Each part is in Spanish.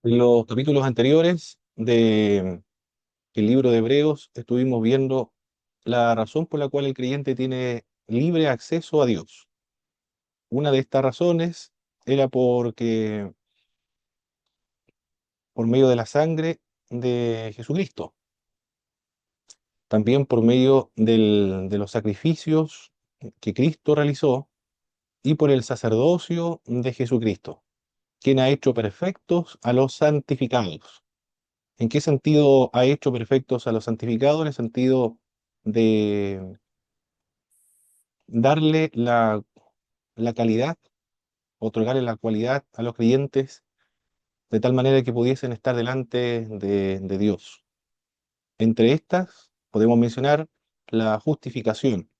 En los capítulos anteriores del libro de Hebreos estuvimos viendo la razón por la cual el creyente tiene libre acceso a Dios. Una de estas razones era porque por medio de la sangre de Jesucristo, también por medio de los sacrificios que Cristo realizó y por el sacerdocio de Jesucristo, quien ha hecho perfectos a los santificados. ¿En qué sentido ha hecho perfectos a los santificados? En el sentido de darle la calidad, otorgarle la cualidad a los creyentes de tal manera que pudiesen estar delante de Dios. Entre estas podemos mencionar la justificación,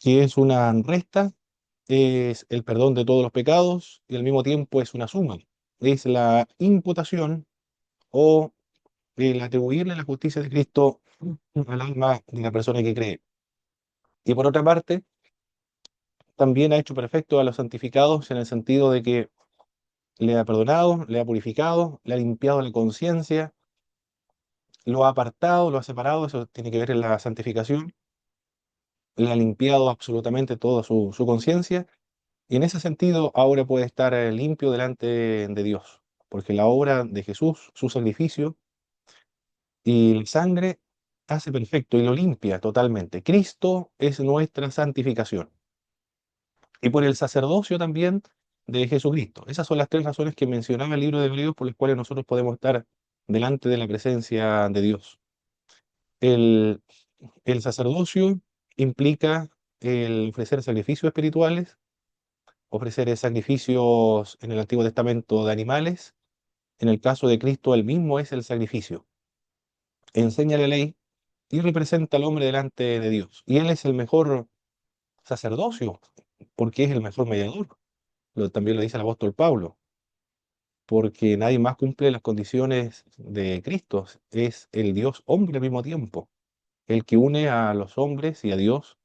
que es una resta, es el perdón de todos los pecados y al mismo tiempo es una suma. Es la imputación o el atribuirle la justicia de Cristo al alma de la persona que cree. Y por otra parte, también ha hecho perfecto a los santificados en el sentido de que le ha perdonado, le ha purificado, le ha limpiado la conciencia, lo ha apartado, lo ha separado, eso tiene que ver en la santificación, le ha limpiado absolutamente toda su conciencia, y en ese sentido ahora puede estar limpio delante de Dios, porque la obra de Jesús, su sacrificio y la sangre hace perfecto y lo limpia totalmente. Cristo es nuestra santificación. Y por el sacerdocio también de Jesucristo. Esas son las tres razones que mencionaba el libro de Hebreos por las cuales nosotros podemos estar delante de la presencia de Dios. El, el sacerdocio implica el ofrecer sacrificios espirituales, ofrecer sacrificios en el Antiguo Testamento de animales. En el caso de Cristo, él mismo es el sacrificio. Enseña la ley y representa al hombre delante de Dios. Y él es el mejor sacerdocio, porque es el mejor mediador. También lo dice el apóstol Pablo, porque nadie más cumple las condiciones de Cristo. Es el Dios hombre al mismo tiempo, el que une a los hombres y a Dios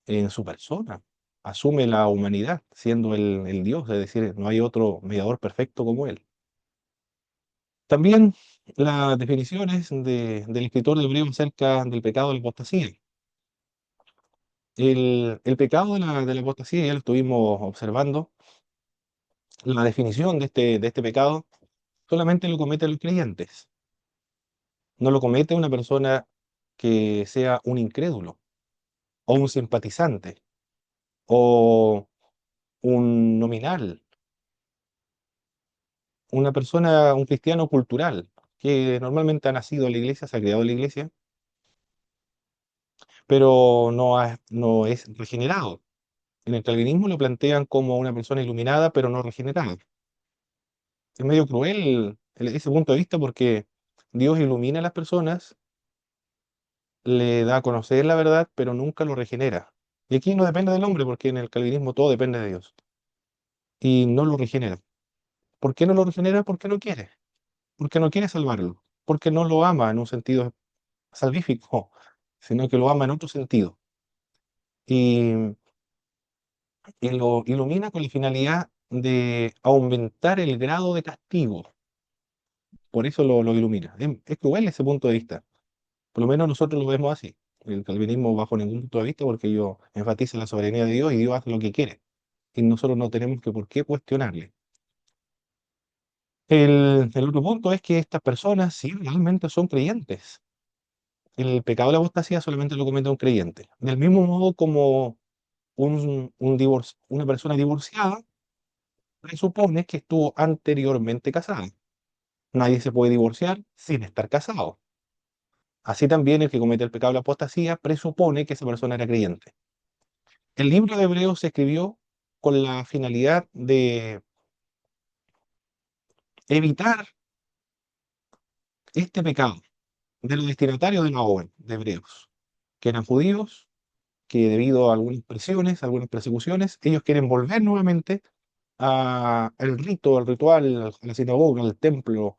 en su persona. Asume la humanidad siendo el Dios, es decir, no hay otro mediador perfecto como él. También las definiciones del escritor de Hebreo acerca del pecado de la apostasía. El pecado de la apostasía, ya lo estuvimos observando, la definición de este pecado solamente lo cometen los creyentes. No lo comete una persona que sea un incrédulo, o un simpatizante, o un nominal, una persona, un cristiano cultural, que normalmente ha nacido en la iglesia, se ha criado en la iglesia, pero no es regenerado. En el calvinismo lo plantean como una persona iluminada, pero no regenerada. Es medio cruel ese punto de vista porque Dios ilumina a las personas, le da a conocer la verdad, pero nunca lo regenera. Y aquí no depende del hombre, porque en el calvinismo todo depende de Dios. Y no lo regenera. ¿Por qué no lo regenera? Porque no quiere. Porque no quiere salvarlo. Porque no lo ama en un sentido salvífico, sino que lo ama en otro sentido. Y, y lo ilumina con la finalidad de aumentar el grado de castigo. Por eso lo ilumina. Es cruel ese punto de vista. Por lo menos nosotros lo vemos así. El calvinismo bajo ningún punto de vista porque ellos enfatizan la soberanía de Dios y Dios hace lo que quiere. Y nosotros no tenemos que por qué cuestionarle. El otro punto es que estas personas sí realmente son creyentes. El pecado de la apostasía solamente lo comete un creyente. Del mismo modo como una persona divorciada presupone que estuvo anteriormente casada. Nadie se puede divorciar sin estar casado. Así también el que comete el pecado de la apostasía presupone que esa persona era creyente. El libro de Hebreos se escribió con la finalidad de evitar este pecado de los destinatarios de la obra de Hebreos, que eran judíos, que debido a algunas presiones, algunas persecuciones, ellos quieren volver nuevamente al rito, al ritual, a la sinagoga, al templo,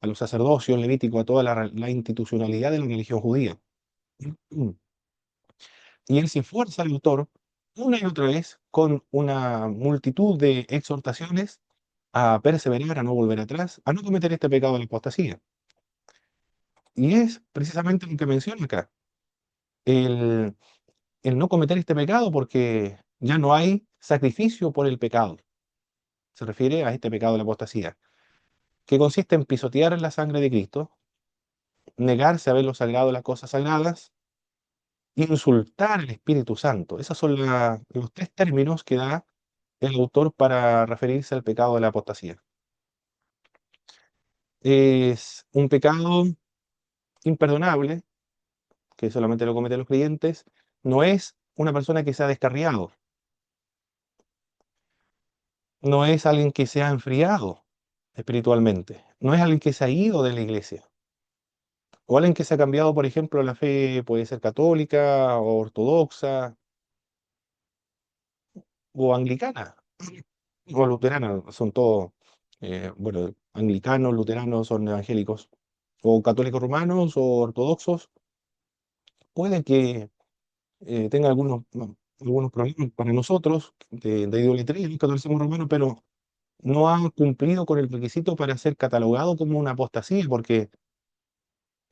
a los sacerdocios levíticos, a toda la institucionalidad de la religión judía. Y él se esfuerza, el autor, una y otra vez, con una multitud de exhortaciones, a perseverar, a no volver atrás, a no cometer este pecado de la apostasía. Y es precisamente lo que menciona acá, el, el no cometer este pecado porque ya no hay sacrificio por el pecado. Se refiere a este pecado de la apostasía, que consiste en pisotear la sangre de Cristo, negarse a ver lo sagrado, las cosas sagradas, insultar al Espíritu Santo. Esos son los tres términos que da el autor para referirse al pecado de la apostasía. Es un pecado imperdonable, que solamente lo cometen los creyentes. No es una persona que se ha descarriado, no es alguien que se ha enfriado espiritualmente, no es alguien que se ha ido de la iglesia, o alguien que se ha cambiado, por ejemplo, la fe puede ser católica o ortodoxa o anglicana o luterana, son todos, bueno, anglicanos, luteranos son evangélicos, o católicos romanos o ortodoxos, puede que tenga algunos problemas para nosotros de idolatría en el catolicismo romano, pero no ha cumplido con el requisito para ser catalogado como una apostasía, porque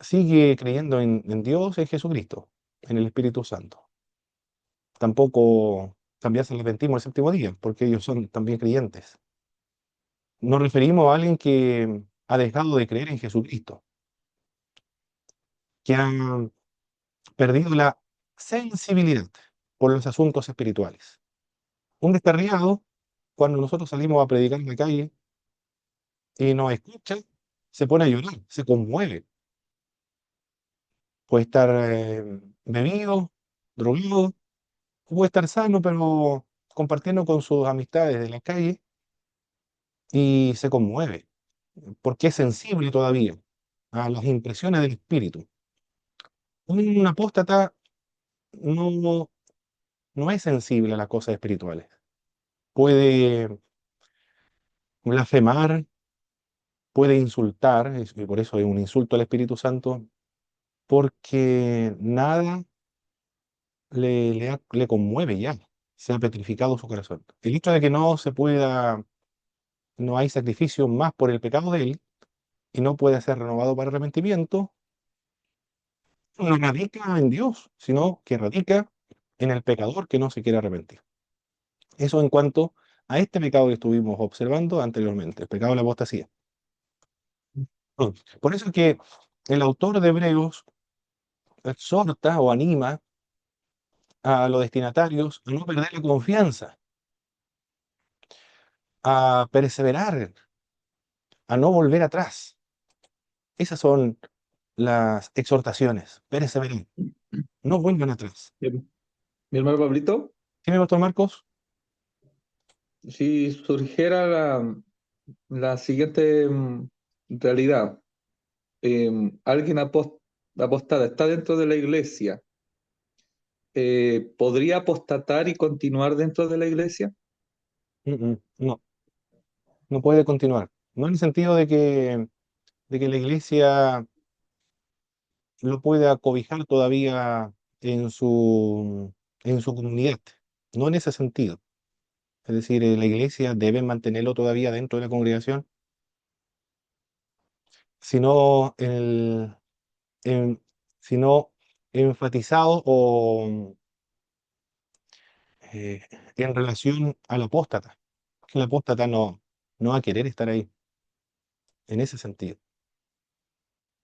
sigue creyendo en Dios, en Jesucristo, en el Espíritu Santo. Tampoco también se arrepentimos el séptimo día, porque ellos son también creyentes. Nos referimos a alguien que ha dejado de creer en Jesucristo, que ha perdido la sensibilidad por los asuntos espirituales. Un descarriado, cuando nosotros salimos a predicar en la calle y nos escucha, se pone a llorar, se conmueve. Puede estar bebido, drogado, puede estar sano, pero compartiendo con sus amistades de la calle y se conmueve, porque es sensible todavía a las impresiones del espíritu. Un apóstata no, no es sensible a las cosas espirituales. Puede blasfemar, puede insultar, y por eso es un insulto al Espíritu Santo, porque nada le conmueve ya, se ha petrificado su corazón. El hecho de que no se pueda, no hay sacrificio más por el pecado de él y no puede ser renovado para arrepentimiento, no radica en Dios, sino que radica en el pecador que no se quiere arrepentir. Eso en cuanto a este pecado que estuvimos observando anteriormente, el pecado de la apostasía. Por eso es que el autor de Hebreos exhorta o anima a los destinatarios a no perder la confianza, a perseverar, a no volver atrás. Esas son las exhortaciones. Perseveren, no vuelvan atrás. Bien. Mi hermano Pablito, ¿Sí, mi pastor Marcos? si surgiera la siguiente realidad, alguien apostada está dentro de la iglesia, ¿podría apostatar y continuar dentro de la iglesia? No, no puede continuar. No en el sentido de que la iglesia lo pueda cobijar todavía en su comunidad. No en ese sentido. Es decir, la iglesia debe mantenerlo todavía dentro de la congregación, sino, en- sino enfatizado o eh, en relación al apóstata. Que el apóstata no va a querer estar ahí, en ese sentido.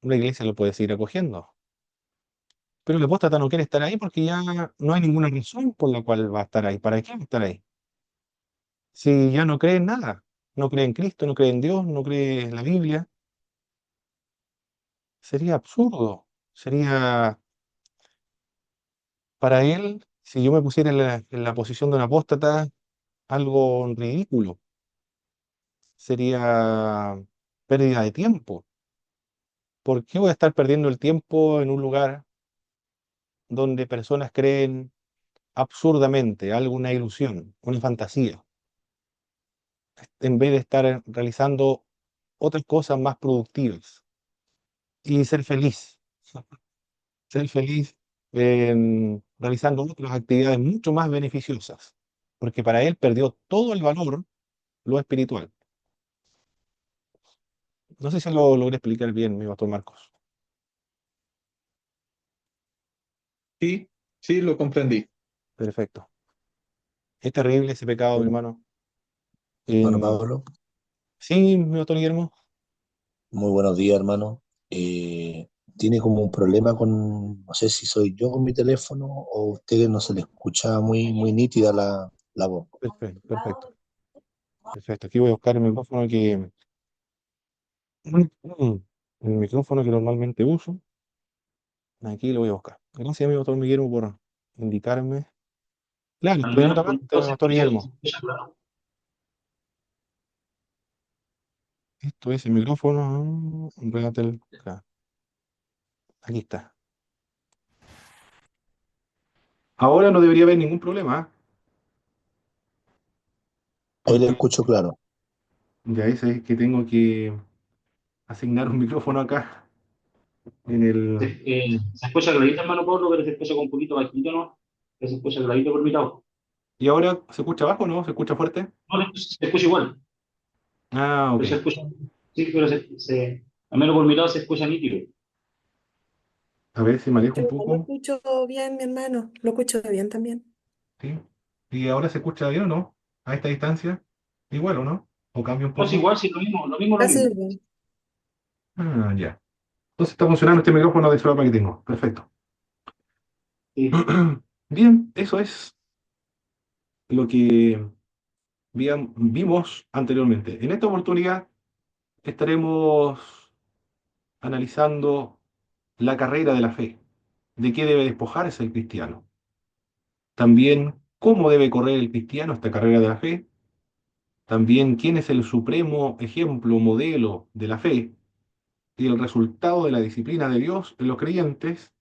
Una iglesia lo puede seguir acogiendo, pero el apóstata no quiere estar ahí porque ya no hay ninguna razón por la cual va a estar ahí. ¿Para qué va a estar ahí? Si ya no cree en nada, no cree en Cristo, no cree en Dios, no cree en la Biblia, sería absurdo. Sería para él, si yo me pusiera en la posición de un apóstata, algo ridículo. Sería pérdida de tiempo. ¿Por qué voy a estar perdiendo el tiempo en un lugar donde personas creen absurdamente algo, una ilusión, una fantasía, en vez de estar realizando otras cosas más productivas y ser feliz? Ser feliz realizando otras actividades mucho más beneficiosas, porque para él perdió todo el valor lo espiritual. No sé si lo logré explicar bien, mi pastor Marcos. Sí, sí, lo comprendí. Perfecto. Es terrible ese pecado, mi Bueno, hermano. hermano Em, Pablo, sí, mi pastor Guillermo. muy buenos días, hermano. Tiene como un problema con, no sé si soy yo con mi teléfono o a usted no se le escucha muy nítida la voz. Perfecto, perfecto. Perfecto. Aquí voy a buscar el micrófono que, el micrófono que normalmente uso. Aquí lo voy a buscar. Gracias, amigo doctor Guillermo, por indicarme. Claro, Al estoy en menos otra por parte, entonces doctor se Guillermo. escucha claro. Esto es el micrófono. Acá. Aquí está. Ahora no debería haber ningún problema, ¿ah? Ahí le Porque escucho claro. ya es que tengo que asignar un micrófono acá en Se, el... se escucha clarito, hermano Pablo, pero se escucha con un poquito bajito, ¿no? Que se escucha clarito por mi lado. ¿Y ahora se escucha bajo o no? ¿Se escucha fuerte? No, se escucha igual, Ah, ok. pero se escucha. Sí, pero al menos por mi lado se escucha nítido. A ver si me alejo Yo un igual lo poco. escucho bien, mi hermano. Lo escucho bien también. ¿Sí? ¿Y ahora se escucha bien o no? A esta distancia. Igual o no. ¿O cambia un No, es poco? igual, sí, lo mismo, lo mismo, lo Casi mismo. bien. Ah, ya. Entonces está funcionando este micrófono de solapa que tengo. Perfecto. Sí. Bien, eso es lo que vimos anteriormente. En esta oportunidad estaremos analizando la carrera de la fe, de qué debe despojarse el cristiano. También cómo debe correr el cristiano esta carrera de la fe. También quién es el supremo ejemplo, modelo de la fe y el resultado de la disciplina de Dios en los creyentes.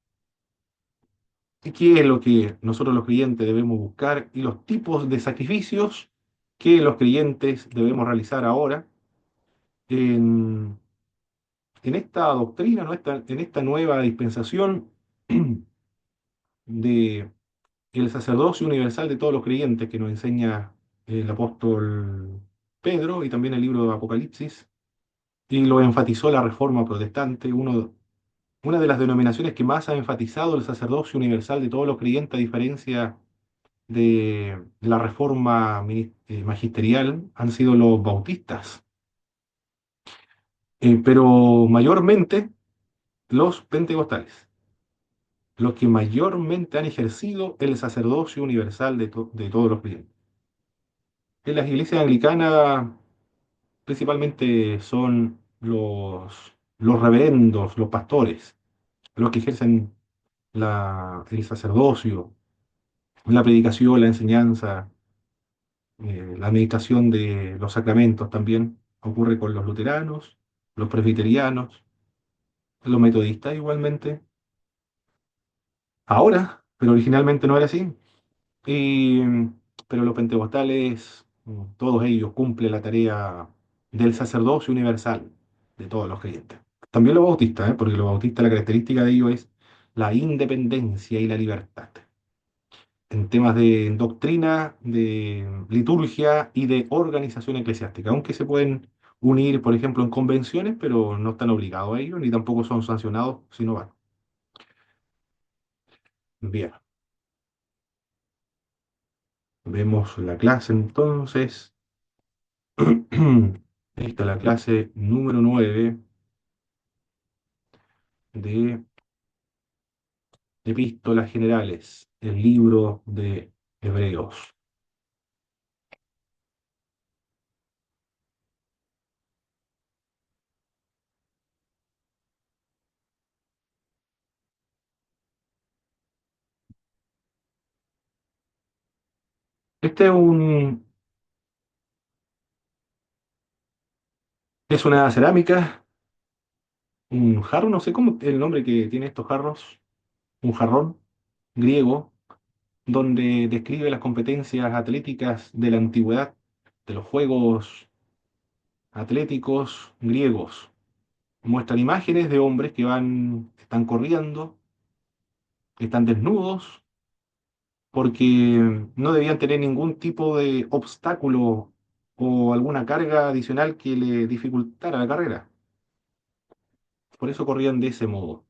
Y qué es lo que nosotros los creyentes debemos buscar y los tipos de sacrificios que los creyentes debemos realizar ahora en, en esta doctrina, ¿no? En esta nueva dispensación de el sacerdocio universal de todos los creyentes que nos enseña el apóstol Pedro y también el libro de Apocalipsis, y lo enfatizó la Reforma Protestante, una de las denominaciones que más ha enfatizado el sacerdocio universal de todos los creyentes, a diferencia de la Reforma magisterial, han sido los bautistas. Pero mayormente los pentecostales, los que mayormente han ejercido el sacerdocio universal de todos los creyentes. En las iglesias anglicanas principalmente son los reverendos, los pastores, los que ejercen el sacerdocio, la predicación, la enseñanza, la administración de los sacramentos también. Ocurre con los luteranos, los presbiterianos, los metodistas igualmente. Ahora, pero originalmente no era así. Y, pero los pentecostales, todos ellos cumplen la tarea del sacerdocio universal de todos los creyentes. También los bautistas, porque los bautistas la característica de ellos es la independencia y la libertad en temas de doctrina, de liturgia y de organización eclesiástica, aunque se pueden unir, por ejemplo, en convenciones, pero no están obligados a ello, ni tampoco son sancionados si no van. Bien, vemos la clase entonces. Esta es la clase número 9 de Epístolas Generales, el libro de Hebreos. Este es una cerámica, un jarro, no sé cómo el nombre que tiene estos jarros, un jarrón griego, donde describe las competencias atléticas de la antigüedad, de los juegos atléticos griegos. Muestran imágenes de hombres están corriendo, están desnudos, porque no debían tener ningún tipo de obstáculo o alguna carga adicional que le dificultara la carrera. por eso corrían de ese modo.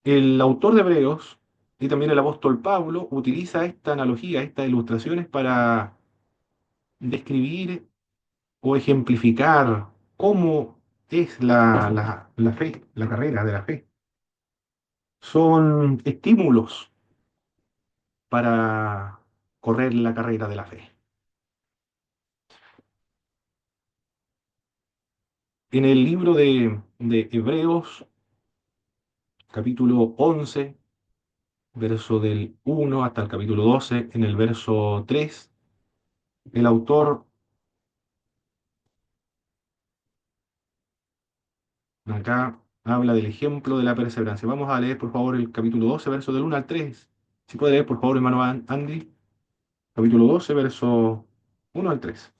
El autor de Hebreos y también el apóstol Pablo utiliza esta analogía, estas ilustraciones para describir o ejemplificar cómo es la fe, la carrera de la fe. Son estímulos para correr la carrera de la fe. En el libro de Hebreos, capítulo 11, verso del 1 hasta el capítulo 12, en el verso 3, el autor acá habla del ejemplo de la perseverancia. Vamos a leer, por favor, el capítulo 12, verso del 1 al 3. Si puede leer, por favor, hermano Andy, capítulo 12, verso 1 al 3.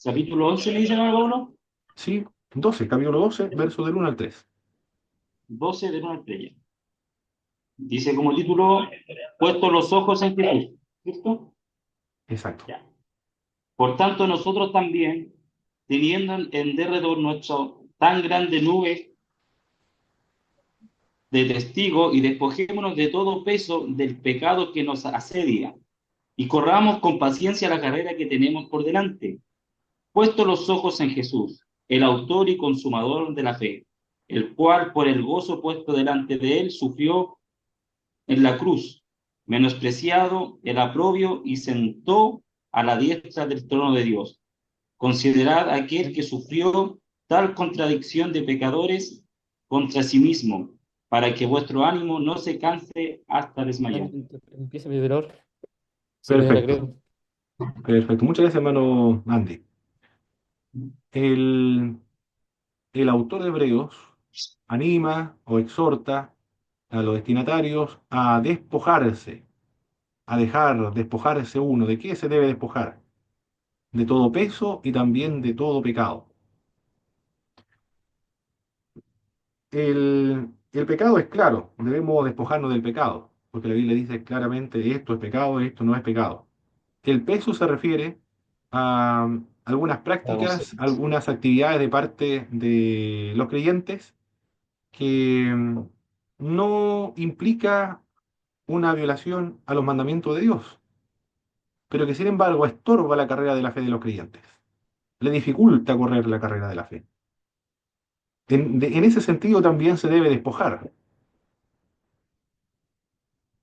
Capítulo 11, ¿me dice hermano Pablo? Sí, 12, capítulo 12, verso del 1 al 3. 12 de 1 al 3. Dice como título, puesto los ojos en Jesús. ¿Cierto? Exacto. Ya. Por tanto, nosotros también, teniendo en derredor nuestro tan grande nube de testigos, y despojémonos de todo peso del pecado que nos asedia, y corramos con paciencia la carrera que tenemos por delante, puesto los ojos en Jesús, el autor y consumador de la fe, el cual por el gozo puesto delante de él sufrió en la cruz, menospreciado el oprobio, y sentó a la diestra del trono de Dios. Considerad aquel que sufrió tal contradicción de pecadores contra sí mismo, para que vuestro ánimo no se canse hasta desmayar. Empieza mi dolor. Se me Perfecto, recreo. perfecto. Muchas gracias, hermano Andy. El, el autor de Hebreos anima o exhorta a los destinatarios a despojarse, a dejar despojarse uno. ¿De qué se debe despojar? De todo peso y también de todo pecado. El pecado es claro, debemos despojarnos del pecado, porque la Biblia dice claramente esto es pecado, esto no es pecado. El peso se refiere a algunas prácticas, algunas actividades de parte de los creyentes que no implica una violación a los mandamientos de Dios, pero que sin embargo estorba la carrera de la fe de los creyentes, le dificulta correr la carrera de la fe. En ese sentido también se debe despojar.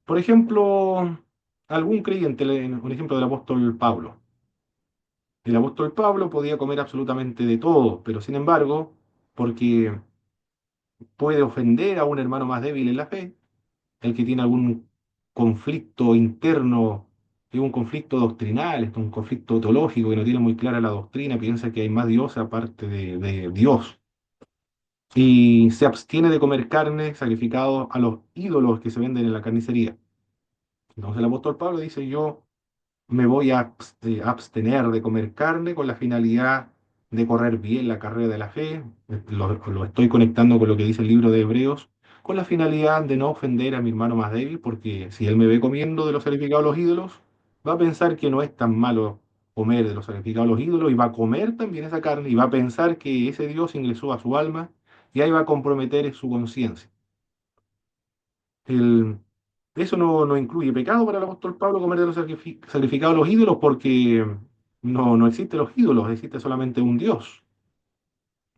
Por ejemplo, algún creyente, un ejemplo del apóstol Pablo. El apóstol Pablo podía comer absolutamente de todo, pero sin embargo, porque puede ofender a un hermano más débil en la fe, el que tiene algún conflicto interno, un conflicto doctrinal, un conflicto teológico que no tiene muy clara la doctrina, piensa que hay más Dios aparte de Dios, y se abstiene de comer carne sacrificado a los ídolos que se venden en la carnicería. Entonces el apóstol Pablo dice, yo me voy a abstener de comer carne con la finalidad de correr bien la carrera de la fe. Lo estoy conectando con lo que dice el libro de Hebreos, con la finalidad de no ofender a mi hermano más débil, porque si él me ve comiendo de los sacrificados a los ídolos, va a pensar que no es tan malo comer de los sacrificados a los ídolos y va a comer también esa carne y va a pensar que ese Dios ingresó a su alma y ahí va a comprometer su conciencia. El, Eso no incluye pecado para el apóstol Pablo comer de los sacrificados a los ídolos porque no existen los ídolos, existe solamente un Dios.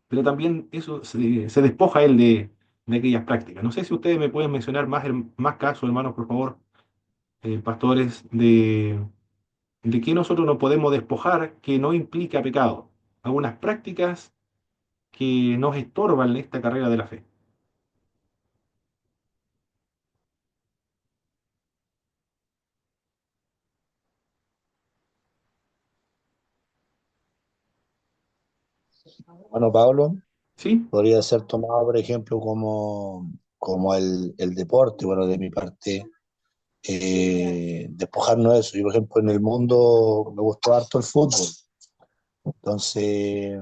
Pero también eso se despoja él de aquellas prácticas. No sé si ustedes me pueden mencionar más casos, hermanos, por favor, pastores, de que nosotros nos podemos despojar que no implica pecado. Algunas prácticas que nos estorban en esta carrera de la fe. Bueno, Pablo, ¿Sí? podría ser tomado, por ejemplo, como el deporte. Bueno, de mi parte, despojarnos de eso. Yo, por ejemplo, en el mundo me gustó harto el fútbol. Entonces,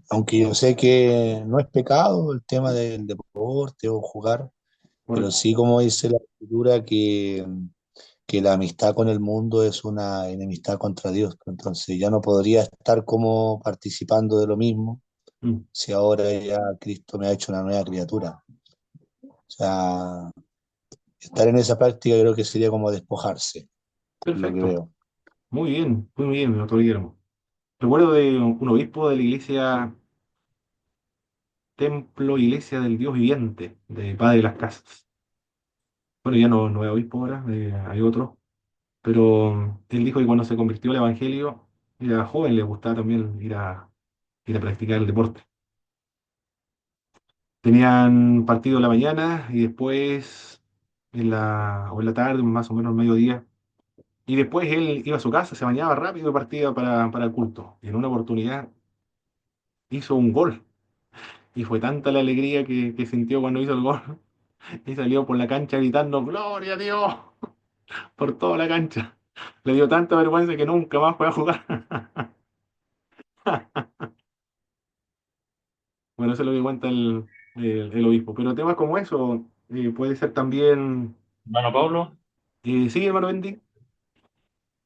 aunque yo sé que no es pecado el tema del deporte o jugar, pero Correcto. sí, como dice la escritura, que la amistad con el mundo es una enemistad contra Dios. Entonces ya no podría estar como participando de lo mismo Mm, si ahora ya Cristo me ha hecho una nueva criatura. O sea, estar en esa práctica creo que sería como despojarse, por lo que perfecto. veo. Muy bien, doctor Guillermo. Recuerdo de un obispo de la iglesia Templo Iglesia del Dios Viviente, de Padre de las Casas. Bueno, ya no es obispo ahora, hay otro, pero él dijo que cuando se convirtió al Evangelio, era joven, le gustaba también ir a practicar el deporte. Tenían partido en la mañana y después o en la tarde, más o menos al mediodía. Y después él iba a su casa, se bañaba rápido y partía para el culto. Y en una oportunidad hizo un gol. Y fue tanta la alegría que sintió cuando hizo el gol. Y salió por la cancha gritando, ¡Gloria a Dios! Por toda la cancha. Le dio tanta vergüenza que nunca más fue a jugar. Bueno, eso es lo que cuenta el obispo. Pero temas como eso puede ser también... Hermano Pablo, ¿Sigue, hermano Bendy?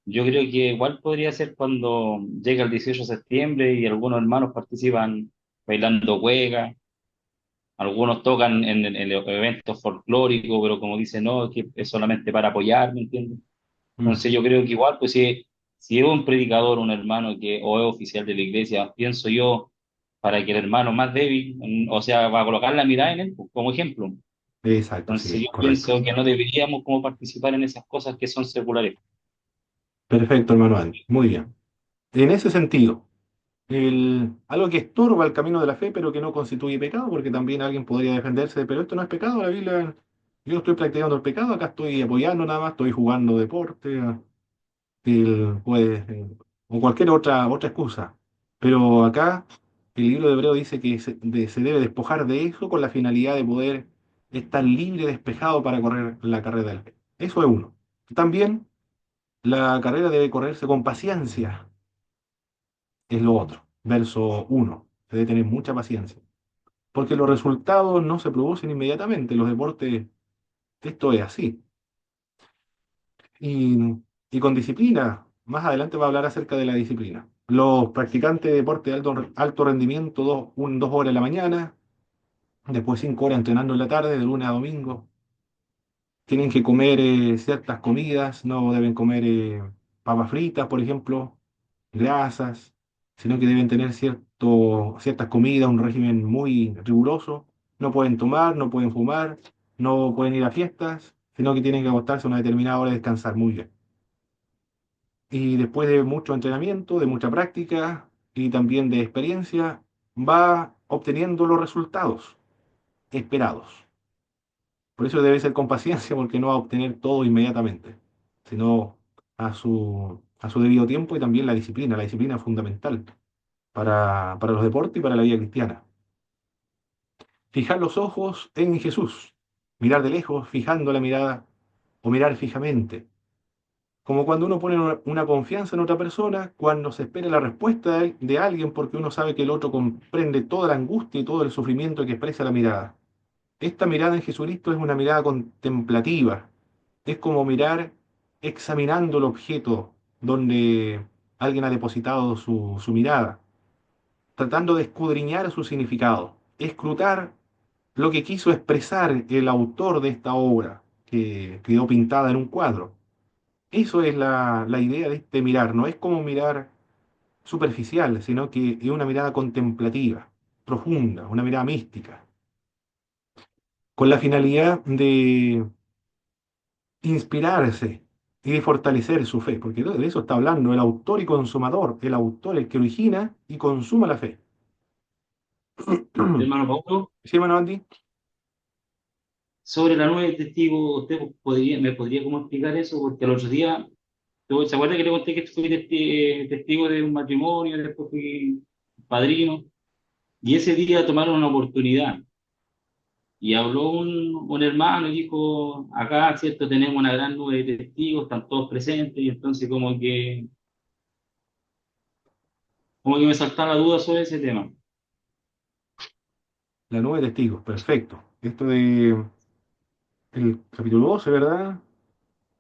yo creo que igual podría ser cuando llega el 18 de septiembre y algunos hermanos participan bailando cueca, algunos tocan en eventos folclóricos, pero como dicen, no, es que es solamente para apoyar, ¿me entiendes? Mm, Entonces yo creo que igual, pues si es un predicador, un hermano o es oficial de la iglesia, pienso yo, para que el hermano más débil, o sea, va a colocar la mirada en él, pues, como ejemplo. exacto, Entonces sí, yo correcto. pienso que no deberíamos como participar en esas cosas que son seculares. Perfecto, hermano Andy. Muy bien. En ese sentido, algo que estorba el camino de la fe, pero que no constituye pecado, porque también alguien podría defenderse de, pero esto no es pecado, la Biblia, yo no estoy practicando el pecado, acá estoy apoyando nada más, estoy jugando deporte, pues, o cualquier otra excusa. Pero acá el libro de Hebreo dice que se debe despojar de eso con la finalidad de poder estar libre, despejado para correr la carrera del fe. Eso es uno. También la carrera debe correrse con paciencia, es lo otro. Verso uno. Se debe tener mucha paciencia. Porque los resultados no se producen inmediatamente. Los deportes, esto es así. Y, y con disciplina. Más adelante va a hablar acerca de la disciplina. Los practicantes de deporte de alto rendimiento, 2 horas en la mañana, después 5 horas entrenando en la tarde, de lunes a domingo. Tienen que comer ciertas comidas, no deben comer papas fritas, por ejemplo, grasas, sino que deben tener ciertas comidas, un régimen muy riguroso. No pueden tomar, no pueden fumar, no pueden ir a fiestas, sino que tienen que acostarse a una determinada hora y descansar muy bien. Y después de mucho entrenamiento, de mucha práctica y también de experiencia, va obteniendo los resultados esperados. Por eso debe ser con paciencia, porque no va a obtener todo inmediatamente, sino a su debido tiempo y también la disciplina. La disciplina es fundamental para los deportes y para la vida cristiana. Fijar los ojos en Jesús, mirar de lejos, fijando la mirada o mirar fijamente. Como cuando uno pone una confianza en otra persona, cuando se espera la respuesta de alguien porque uno sabe que el otro comprende toda la angustia y todo el sufrimiento que expresa la mirada. Esta mirada en Jesucristo es una mirada contemplativa. Es como mirar examinando el objeto donde alguien ha depositado su mirada, tratando de escudriñar su significado, escrutar lo que quiso expresar el autor de esta obra que quedó pintada en un cuadro. Eso es la idea de este mirar, no es como mirar superficial, sino que es una mirada contemplativa, profunda, una mirada mística, con la finalidad de inspirarse y de fortalecer su fe, porque de eso está hablando el autor y consumador, el autor, el que origina y consuma la fe. Hermano Pablo, ¿Sí, hermano Andy? sobre la nube de testigos, ¿usted me podría cómo explicar eso? Porque el otro día, ¿se acuerda que le conté que fui testigo de un matrimonio, después fui padrino? Y ese día tomaron una oportunidad y habló un hermano y dijo, acá, ¿cierto? Tenemos una gran nube de testigos, están todos presentes y entonces como que me saltaba la duda sobre ese tema. La nube de testigos, perfecto. Esto de el capítulo 12, ¿verdad?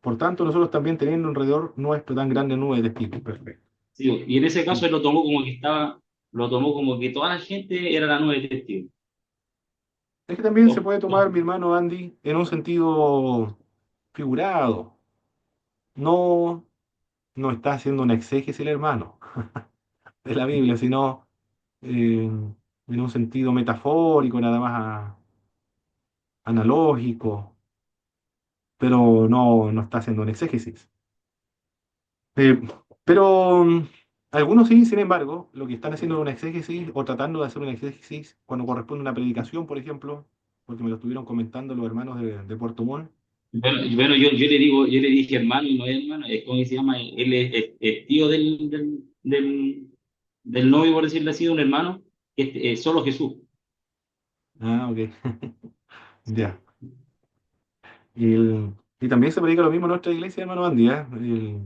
Por tanto, nosotros también teniendo alrededor nuestro tan grande nube de testigos. Perfecto. Sí, y en ese caso él lo tomó como que estaba, lo tomó como que toda la gente era la nube de testigos. Es que también se To- puede tomar, to- mi hermano Andy, en un sentido figurado. No, no está haciendo una exégesis el hermano de la Biblia, sino en un sentido metafórico, nada más analógico, pero no está haciendo un exégesis. Eh, pero algunos sí, sin embargo, lo que están haciendo es una exégesis o tratando de hacer una exégesis cuando corresponde una predicación, por ejemplo, porque me lo estuvieron comentando los hermanos de Puerto Montt. bueno, yo le digo, yo le dije hermano y no es hermano, es como que se llama, él es tío del novio, por decirlo así, de un hermano, que es solo Jesús. Ah, ok. Sí. Ya. Y también se predica lo mismo en nuestra iglesia, hermano Andy, ¿eh?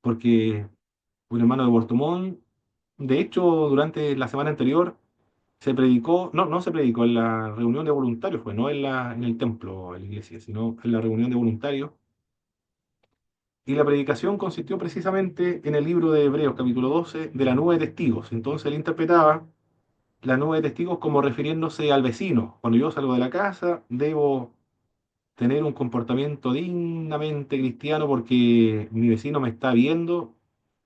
Porque un hermano de Puerto Montt, de hecho, durante la semana anterior se predicó, no se predicó en la reunión de voluntarios, pues no en el templo, en la iglesia, sino en la reunión de voluntarios. Y la predicación consistió precisamente en el libro de Hebreos, capítulo 12, de la nube de testigos. Entonces él interpretaba la nube de testigos como refiriéndose al vecino. Cuando yo salgo de la casa, debo tener un comportamiento dignamente cristiano porque mi vecino me está viendo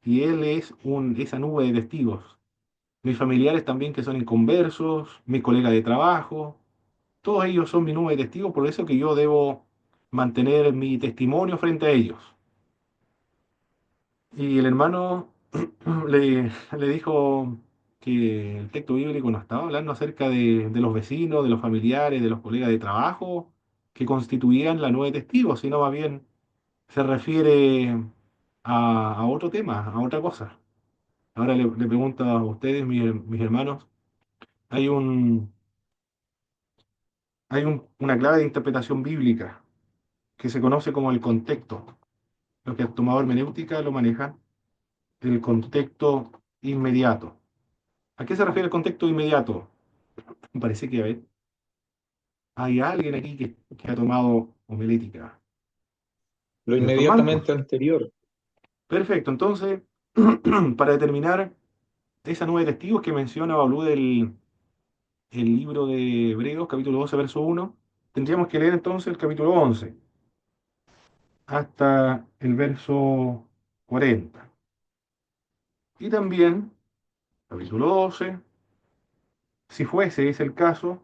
y él es esa nube de testigos. Mis familiares también que son inconversos, mis colegas de trabajo, todos ellos son mi nube de testigos, por eso que yo debo mantener mi testimonio frente a ellos. Y el hermano le dijo que el texto bíblico no estaba hablando acerca de los vecinos, de los familiares, de los colegas de trabajo que constituían la nube de testigos, sino más bien se refiere a otro tema, a otra cosa. Ahora le pregunto a ustedes, mis hermanos, hay una clave de interpretación bíblica que se conoce como el contexto. Los que han tomado hermenéutica lo manejan, el contexto inmediato. ¿A qué se refiere el contexto inmediato? Me parece que hay alguien aquí que ha tomado homilética. Lo ¿Cierto, Marcos? inmediatamente anterior. Perfecto. Entonces, para determinar esa nube de testigos que menciona Pablo el libro de Hebreos, capítulo 12, verso 1, tendríamos que leer entonces el capítulo 11 hasta el verso 40. Y también, capítulo 12, si fuese ese el caso,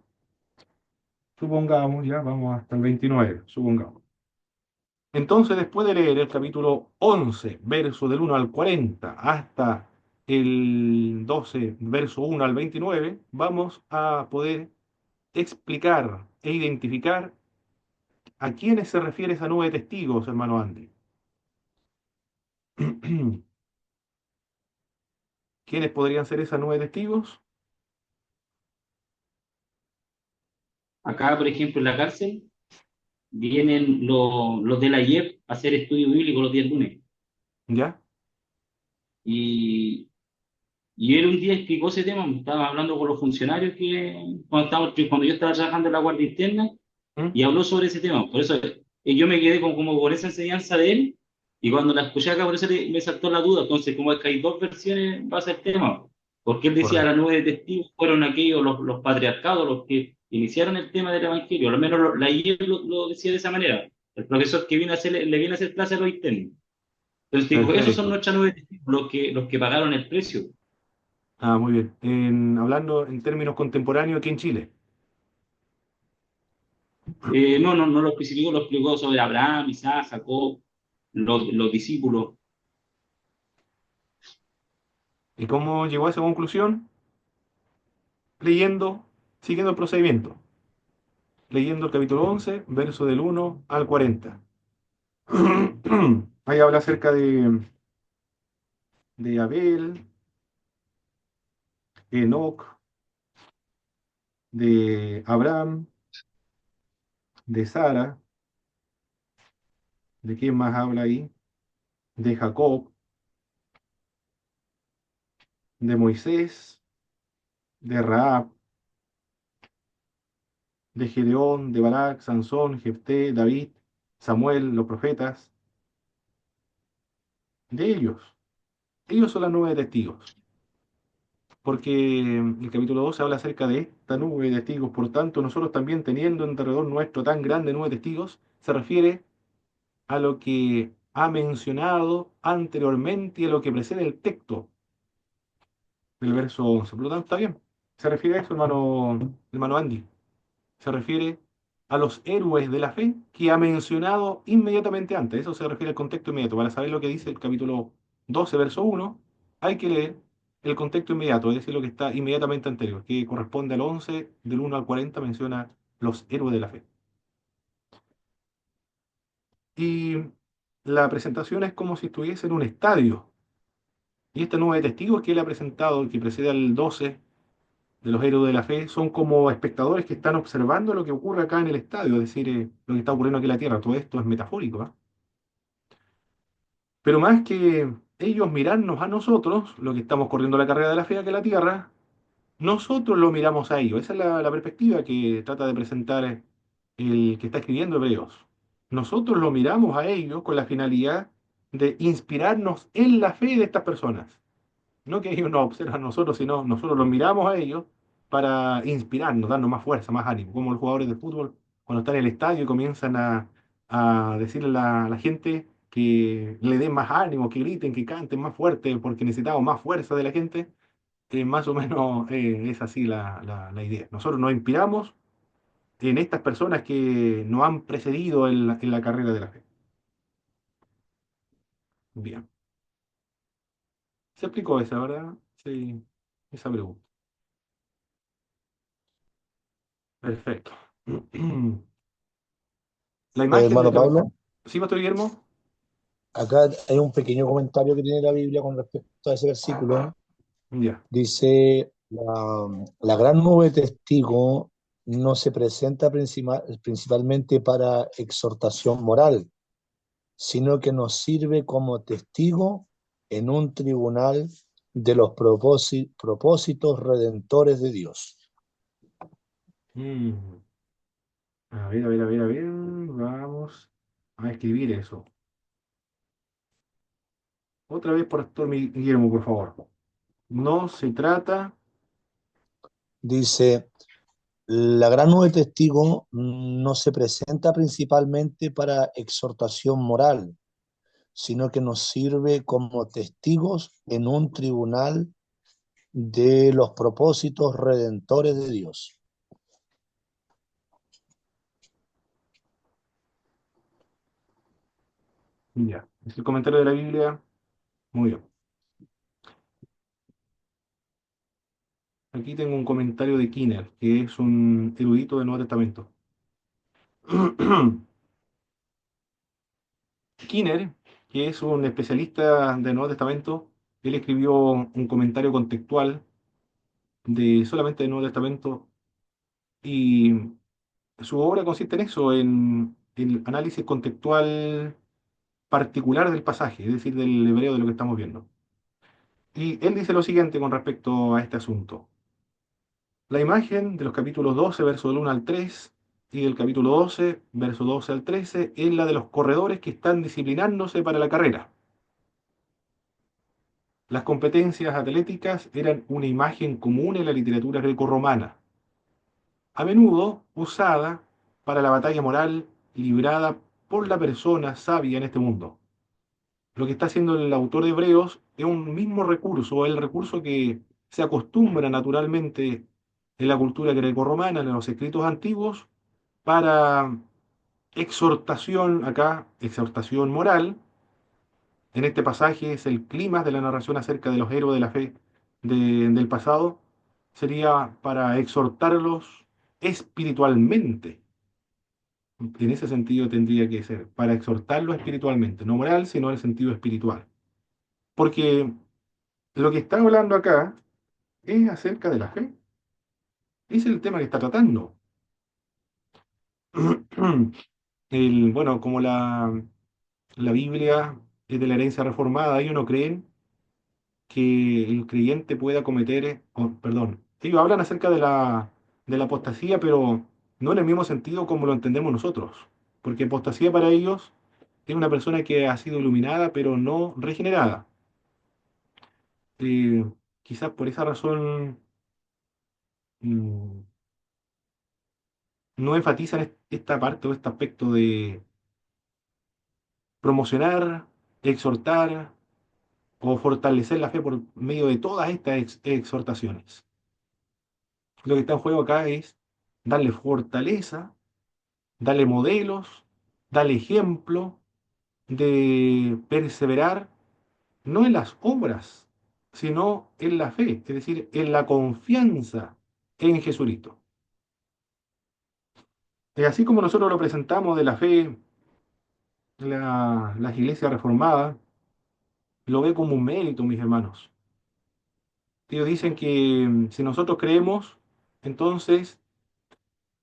supongamos, ya vamos hasta el 29, supongamos. Entonces, después de leer el capítulo 11, verso del 1 al 40, hasta el 12, verso 1 al 29, vamos a poder explicar e identificar a quiénes se refiere esa nube de testigos, hermano Andy. ¿Quiénes podrían ser esa nube de testigos? Acá, por ejemplo, en la cárcel, vienen los de la IEP a hacer estudio bíblico los días lunes. ¿Ya? Y, y él un día explicó ese tema, estaba hablando con los funcionarios cuando yo estaba trabajando en la Guardia Interna, ¿Mm? y habló sobre ese tema. Por eso yo me quedé como con esa enseñanza de él, y cuando la escuché acá, por eso me saltó la duda. Entonces, como es que hay dos versiones en base al tema, porque él decía la Correcto. nube de testigos fueron aquellos, los patriarcados, los que iniciaron el tema del evangelio, al menos la IEP lo decía de esa manera. El profesor que vino a hacer, le viene a hacer clase a los internos. Entonces dijo, esos son Perfecto. nuestras nubes de testigos, los que pagaron el precio. Ah, muy bien. Hablando en términos contemporáneos aquí en Chile. No lo especificó, lo explicó sobre Abraham, Isaac, Jacob, los discípulos. ¿Y cómo llegó a esa conclusión? Leyendo, siguiendo el procedimiento. Leyendo el capítulo 11, verso del 1 al 40. Ahí habla acerca de Abel, Enoc, de Abraham, de Sara, ¿de quién más habla ahí? De Jacob, de Moisés, de Rahab, de Gedeón, de Barak, Sansón, Jefté, David, Samuel, los profetas, de ellos. Ellos son la nube de testigos. Porque el capítulo 12 habla acerca de esta nube de testigos. Por tanto, nosotros también teniendo en derredor nuestro tan grande nube de testigos, se refiere a lo que ha mencionado anteriormente y a lo que precede el texto del verso 11. Por lo tanto, está bien. Se refiere a eso, hermano Andy. Se refiere a los héroes de la fe que ha mencionado inmediatamente antes. Eso se refiere al contexto inmediato. Para saber lo que dice el capítulo 12, verso 1, hay que leer el contexto inmediato, es decir, lo que está inmediatamente anterior, que corresponde al 11, del 1 al 40, menciona los héroes de la fe. Y la presentación es como si estuviese en un estadio. Y esta nube de testigos que él ha presentado, que precede al 12, de los héroes de la fe, son como espectadores que están observando lo que ocurre acá en el estadio, es decir, lo que está ocurriendo aquí en la tierra. Todo esto es metafórico, ¿ah? Pero más que ellos mirarnos a nosotros, lo que estamos corriendo la carrera de la fe aquí en la tierra, nosotros lo miramos a ellos. Esa es la perspectiva que trata de presentar el que está escribiendo Hebreos. Nosotros lo miramos a ellos con la finalidad de inspirarnos en la fe de estas personas. No que ellos nos observan a nosotros, sino nosotros los miramos a ellos para inspirarnos, darnos más fuerza, más ánimo. Como los jugadores de fútbol, cuando están en el estadio y comienzan a decirle a la gente que le den más ánimo, que griten, que canten más fuerte, porque necesitamos más fuerza de la gente. Más o menos es así la idea. Nosotros nos inspiramos en estas personas que nos han precedido en la carrera de la fe. Bien. Se explicó esa, ¿verdad? Sí, esa pregunta. Perfecto. La imagen Hermano del capítulo. Pablo, ¿Sí, Pastor Guillermo? acá hay un pequeño comentario que tiene la Biblia con respecto a ese versículo. Ya. Dice, la gran nube de testigos no se presenta principalmente para exhortación moral, sino que nos sirve como testigo en un tribunal de los propósitos redentores de Dios. Mm. A ver, a ver, a ver, a ver. Vamos a escribir eso. Otra vez, Pastor Guillermo, por favor. No se trata. Dice, la gran nube de testigos no se presenta principalmente para exhortación moral, sino que nos sirve como testigos en un tribunal de los propósitos redentores de Dios. Ya. Es el comentario de la Biblia. Muy bien. Aquí tengo un comentario de Kinner, que es un erudito del Nuevo Testamento. Kinner, que es un especialista del Nuevo Testamento, él escribió un comentario contextual de solamente del Nuevo Testamento y su obra consiste en eso, en el análisis contextual particular del pasaje, es decir, del hebreo de lo que estamos viendo. Y él dice lo siguiente con respecto a este asunto. La imagen de los capítulos 12, verso del 1 al 3, y del capítulo 12, verso 12 al 13, es la de los corredores que están disciplinándose para la carrera. Las competencias atléticas eran una imagen común en la literatura grecorromana, a menudo usada para la batalla moral librada por la persona sabia en este mundo. Lo que está haciendo el autor de Hebreos es un mismo recurso, el recurso que se acostumbra naturalmente en la cultura grecorromana, en los escritos antiguos, para exhortación, acá, exhortación moral. En este pasaje es el clima de la narración acerca de los héroes de la fe del pasado. Sería para exhortarlos espiritualmente. En ese sentido tendría que ser, para exhortarlos espiritualmente, no moral, sino en el sentido espiritual. Porque lo que está hablando acá es acerca de la fe. Ese es el tema que está tratando. Bueno, como la Biblia es de la herencia reformada, ellos no creen que el creyente pueda cometer, perdón, ellos hablan acerca de la apostasía, pero no en el mismo sentido como lo entendemos nosotros. porque apostasía para ellos es una persona que ha sido iluminada pero no regenerada. Eh, Quizás por esa razón mm, no enfatizan esta parte o este aspecto de promocionar, exhortar o fortalecer la fe por medio de todas estas exhortaciones. Lo que está en juego acá es darle fortaleza, darle modelos, darle ejemplo de perseverar no en las obras, sino en la fe, es decir, en la confianza en Jesucristo. Y así como nosotros lo presentamos de la fe, las iglesias reformadas lo ve como un mérito, mis hermanos. Ellos dicen que si nosotros creemos, entonces,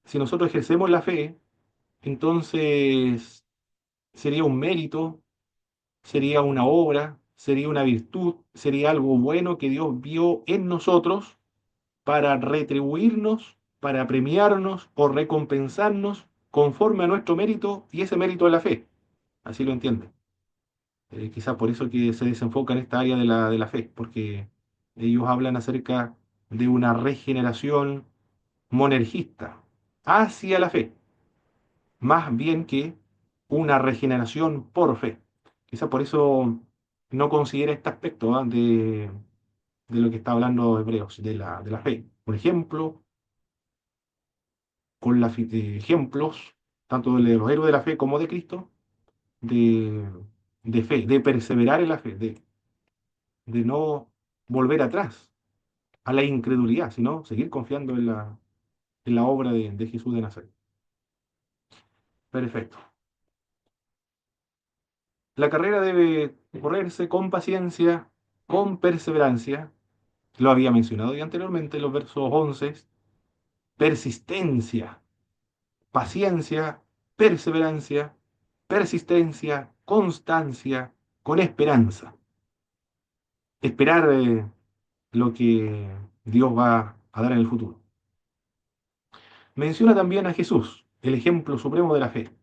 si nosotros ejercemos la fe, entonces sería un mérito, sería una obra, sería una virtud, sería algo bueno que Dios vio en nosotros para retribuirnos, para premiarnos o recompensarnos conforme a nuestro mérito y ese mérito de la fe. Así lo entienden. Quizás por eso que se desenfoca en esta área de la fe, porque ellos hablan acerca de una regeneración monergista hacia la fe, más bien que una regeneración por fe. Quizás por eso no considera este aspecto de lo que está hablando Hebreos, de la fe. Por ejemplo, con ejemplos, tanto de los héroes de la fe como de Cristo, de, de fe, de perseverar en la fe, de no volver atrás a la incredulidad, sino seguir confiando en la obra de Jesús de Nazaret. Perfecto. La carrera debe correrse con paciencia, con perseverancia. Lo había mencionado ya anteriormente en los versos 11. Persistencia, paciencia, perseverancia, persistencia, constancia, con esperanza. Esperar lo que Dios va a dar en el futuro. Menciona también a Jesús, el ejemplo supremo de la fe.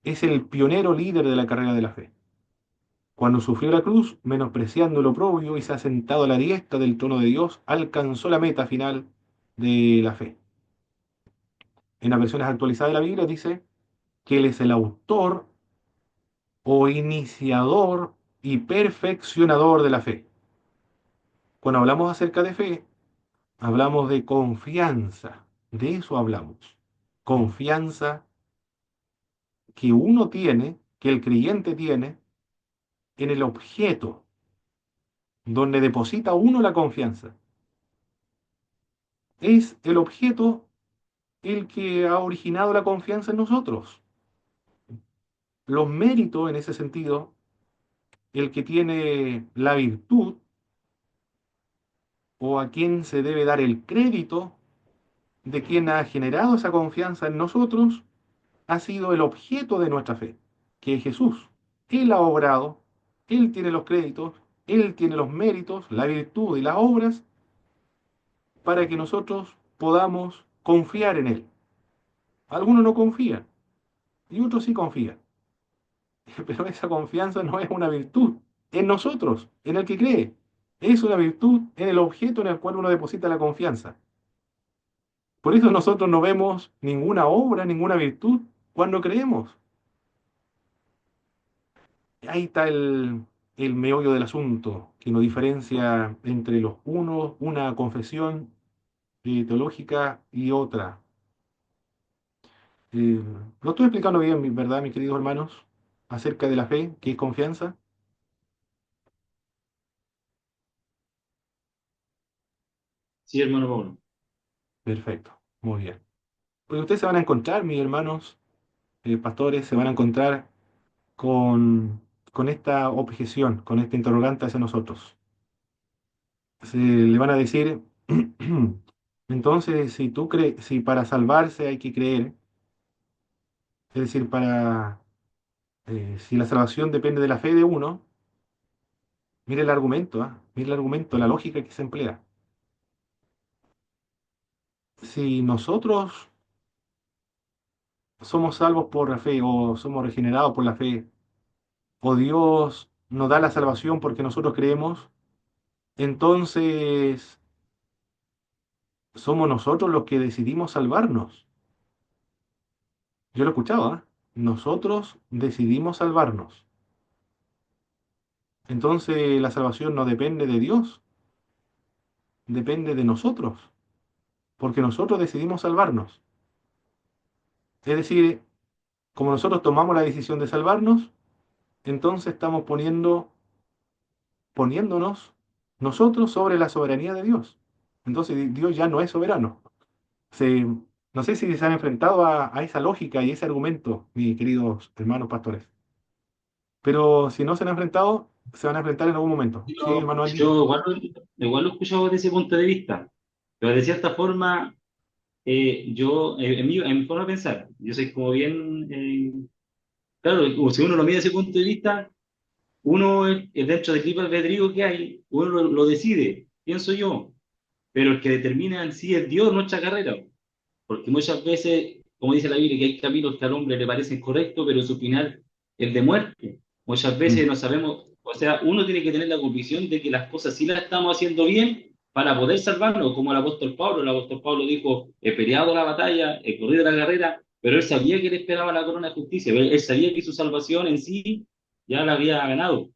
Es el pionero líder de la carrera de la fe. Cuando sufrió la cruz, menospreciando lo propio y se ha sentado a la diestra del trono de Dios, alcanzó la meta final de la fe. En las versiones actualizadas de la Biblia dice que Él es el autor o iniciador y perfeccionador de la fe. Cuando hablamos acerca de fe, hablamos de confianza, de eso hablamos. Confianza que uno tiene, que el creyente tiene, en el objeto donde deposita uno la confianza. Es el objeto el que ha originado la confianza en nosotros. Los méritos, en ese sentido, el que tiene la virtud o a quien se debe dar el crédito de quien ha generado esa confianza en nosotros, ha sido el objeto de nuestra fe, que es Jesús. Él ha obrado, Él tiene los créditos, Él tiene los méritos, la virtud y las obras para que nosotros podamos confiar en Él. Algunos no confían y otros sí confían, pero esa confianza no es una virtud en nosotros, en el que cree. Es una virtud en el objeto en el cual uno deposita la confianza. Por eso nosotros no vemos ninguna obra, ninguna virtud cuando creemos. Ahí está el meollo del asunto, que nos diferencia entre los unos, una confesión teológica y otra. Lo estoy explicando bien, ¿verdad, mis queridos hermanos? Acerca de la fe, que es confianza. Sí, hermano Pablo. Perfecto, muy bien. Pues ustedes se van a encontrar, mis hermanos pastores, se van a encontrar con esta objeción, con esta interrogante hacia nosotros. Se le van a decir, entonces, si tú crees, si para salvarse hay que creer, es decir, si la salvación depende de la fe de uno, mire el argumento, mire el argumento, la lógica que se emplea. Si nosotros somos salvos por la fe o somos regenerados por la fe o Dios nos da la salvación porque nosotros creemos, entonces somos nosotros los que decidimos salvarnos. Yo lo escuchaba, ¿eh? Nosotros decidimos salvarnos. Entonces la salvación no depende de Dios, depende de nosotros, porque nosotros decidimos salvarnos. Es decir, como nosotros tomamos la decisión de salvarnos, entonces estamos poniéndonos nosotros sobre la soberanía de Dios. Entonces Dios ya no es soberano. Se, no sé si se han enfrentado a esa lógica y ese argumento, mis queridos hermanos pastores. Pero si no se han enfrentado, se van a enfrentar en algún momento. Sí, Yo, hermano Andy. yo igual lo he escuchado desde ese punto de vista, pero de cierta forma, en mi forma de pensar, yo soy como bien, claro, como si uno lo mide desde ese punto de vista, uno dentro del libre albedrío que hay, uno lo decide, pienso yo, pero el que determina en sí es Dios, nuestra carrera. Porque muchas veces, como dice la Biblia, que hay caminos que al hombre le parecen correctos, pero su final es de muerte. Muchas Mm, veces no sabemos, o sea, uno tiene que tener la convicción de que las cosas sí las estamos haciendo bien para poder salvarnos, como el apóstol Pablo dijo, he peleado la batalla, he corrido la carrera, pero él sabía que le esperaba la corona de justicia, él sabía que su salvación en sí ya la había ganado.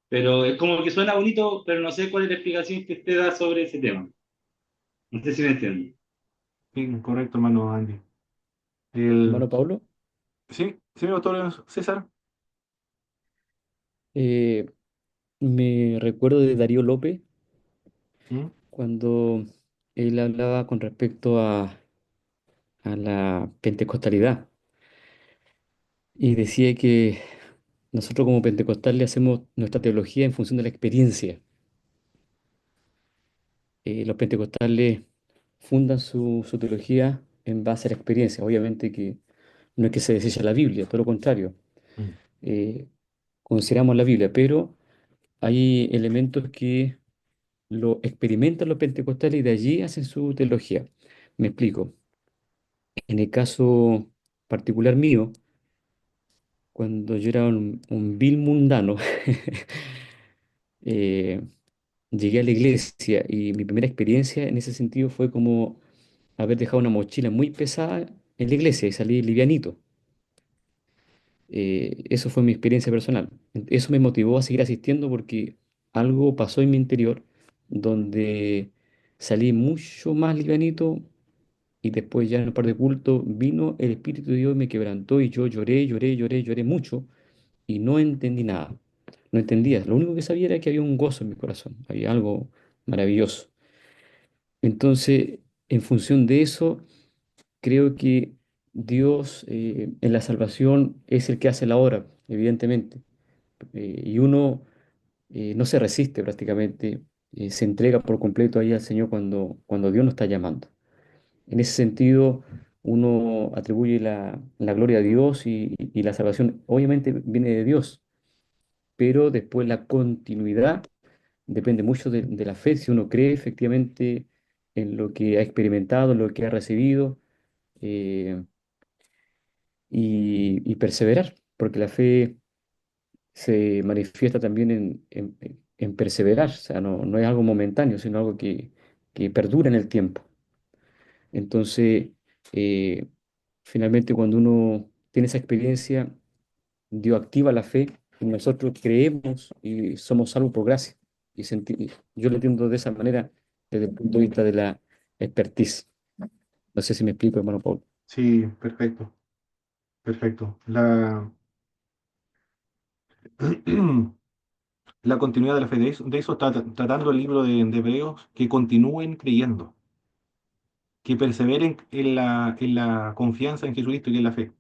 Pero es como que suena bonito, pero no sé cuál es la explicación que usted da sobre ese tema. No sé si me entiende. sí, correcto, hermano Andy. El, Hermano Pablo, sí, sí, doctor César. eh, me recuerdo de Darío López Mm, cuando él hablaba con respecto a la pentecostalidad y decía que nosotros como pentecostales hacemos nuestra teología en función de la experiencia. Los pentecostales fundan su teología en base a la experiencia. Obviamente que no es que se deseche la Biblia, todo lo contrario. mm, Eh, consideramos la Biblia, pero hay elementos que lo experimentan los pentecostales y de allí hacen su teología. Me explico. En el caso particular mío, cuando yo era un vil mundano, eh, llegué a la iglesia y mi primera experiencia en ese sentido fue como haber dejado una mochila muy pesada en la iglesia y salí livianito. Eso fue mi experiencia personal. Eso me motivó a seguir asistiendo porque algo pasó en mi interior donde salí mucho más livianito y después ya en un par de cultos vino el Espíritu de Dios y me quebrantó y yo lloré, lloré, lloré, lloré mucho y no entendí nada. No entendía. Lo único que sabía era que había un gozo en mi corazón, había algo maravilloso. Entonces, en función de eso, creo que Dios en la salvación es el que hace la obra, evidentemente. Y uno no se resiste prácticamente, se entrega por completo ahí al Señor cuando Dios nos está llamando. En ese sentido, uno atribuye la gloria a Dios y la salvación obviamente viene de Dios, pero después la continuidad depende mucho de la fe, si uno cree efectivamente en lo que ha experimentado, en lo que ha recibido, eh, y perseverar, porque la fe se manifiesta también en perseverar, o sea, no es algo momentáneo, sino algo que perdura en el tiempo. Entonces, eh, finalmente cuando uno tiene esa experiencia, Dios activa la fe y nosotros creemos y somos salvos por gracia. Yo lo entiendo de esa manera desde el punto de vista de la expertise. No sé si me explico, hermano Paul. sí, perfecto, perfecto. La continuidad de la fe, de eso está tratando el libro de Hebreos, que continúen creyendo, que perseveren en la confianza en Jesucristo y en la fe.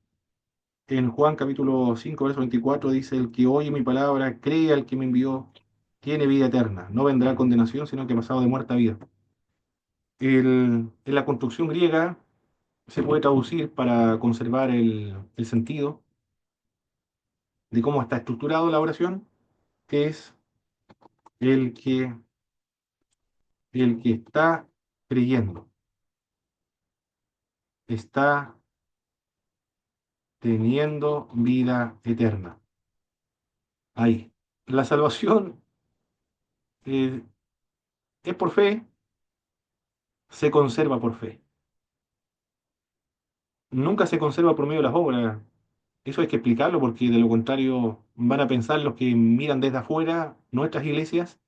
En Juan capítulo 5 verso 24 dice, el que oye mi palabra, cree al que me envió, tiene vida eterna, no vendrá a condenación, sino que ha pasado de muerte a vida. En la construcción griega se puede traducir para conservar el sentido de cómo está estructurado la oración, que es el que, el que está creyendo, está teniendo vida eterna. Ahí. La salvación eh, es por fe, se conserva por fe. Nunca se conserva por medio de las obras. Eso hay que explicarlo porque de lo contrario van a pensar los que miran desde afuera nuestras iglesias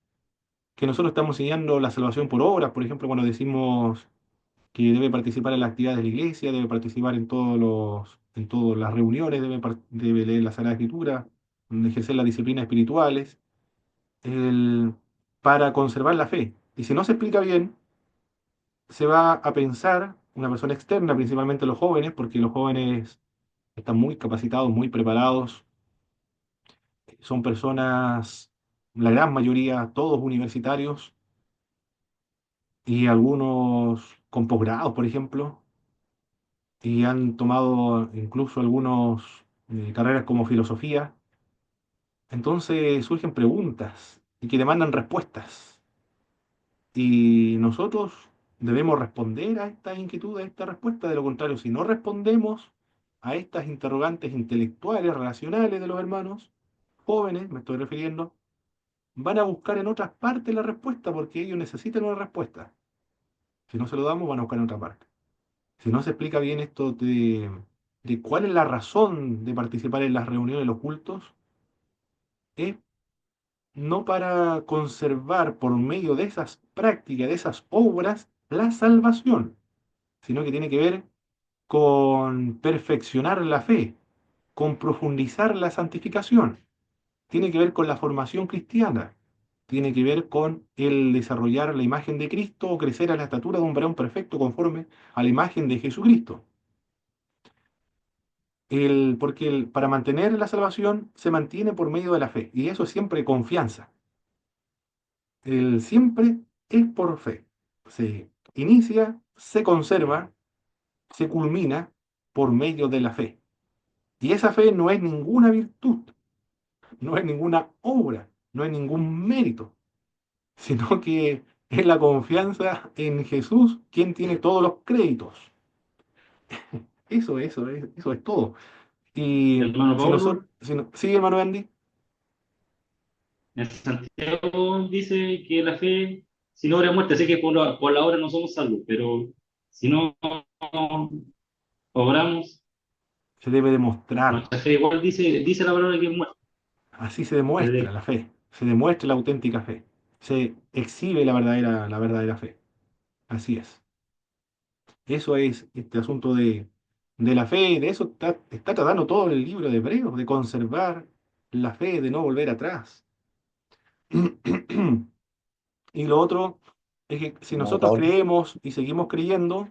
que nosotros estamos enseñando la salvación por obras. Por ejemplo, cuando decimos que debe participar en las actividades de la iglesia, debe participar en todas las reuniones, debe leer la Sagrada Escritura, ejercer las disciplinas espirituales, el- para conservar la fe. Y si no se explica bien, se va a pensar una persona externa, principalmente los jóvenes, porque los jóvenes están muy capacitados, muy preparados, son personas, la gran mayoría, todos universitarios y algunos con posgrados, por ejemplo, y han tomado incluso algunos carreras como filosofía. Entonces surgen preguntas y que demandan respuestas. Y nosotros debemos responder a esta inquietud, a esta respuesta. De lo contrario, si no respondemos a estas interrogantes intelectuales, relacionales de los hermanos, jóvenes, me estoy refiriendo, van a buscar en otras partes la respuesta porque ellos necesitan una respuesta. Si no se lo damos, van a buscar en otra parte. Si no se explica bien esto de cuál es la razón de participar en las reuniones, los cultos, es no para conservar por medio de esas prácticas, de esas obras, la salvación, sino que tiene que ver con perfeccionar la fe, con profundizar la santificación, tiene que ver con la formación cristiana, tiene que ver con el desarrollar la imagen de Cristo o crecer a la estatura de un varón perfecto conforme a la imagen de Jesucristo. Porque para mantener la salvación se mantiene por medio de la fe, y eso es siempre confianza. El siempre es por fe. Se inicia, se conserva, se culmina por medio de la fe. Y esa fe no es ninguna virtud, no es ninguna obra, no es ningún mérito, sino que es la confianza en Jesús, quien tiene todos los créditos. Eso es todo. Y Hermano si Pablo, nosotros, sí, hermano Andy, en Santiago dice que la fe sin obra es muerte, así que por la obra no somos salvos, pero si no obramos, se debe demostrar. nuestra fe igual dice la palabra que es muerte. Así se demuestra la fe, se demuestra la auténtica fe, se exhibe la verdadera fe. Así es. Eso es este asunto de la fe, de eso está tratando todo el libro de Hebreos, de conservar la fe, de no volver atrás. Y lo otro es que si Hermano nosotros Pablo, creemos y seguimos creyendo,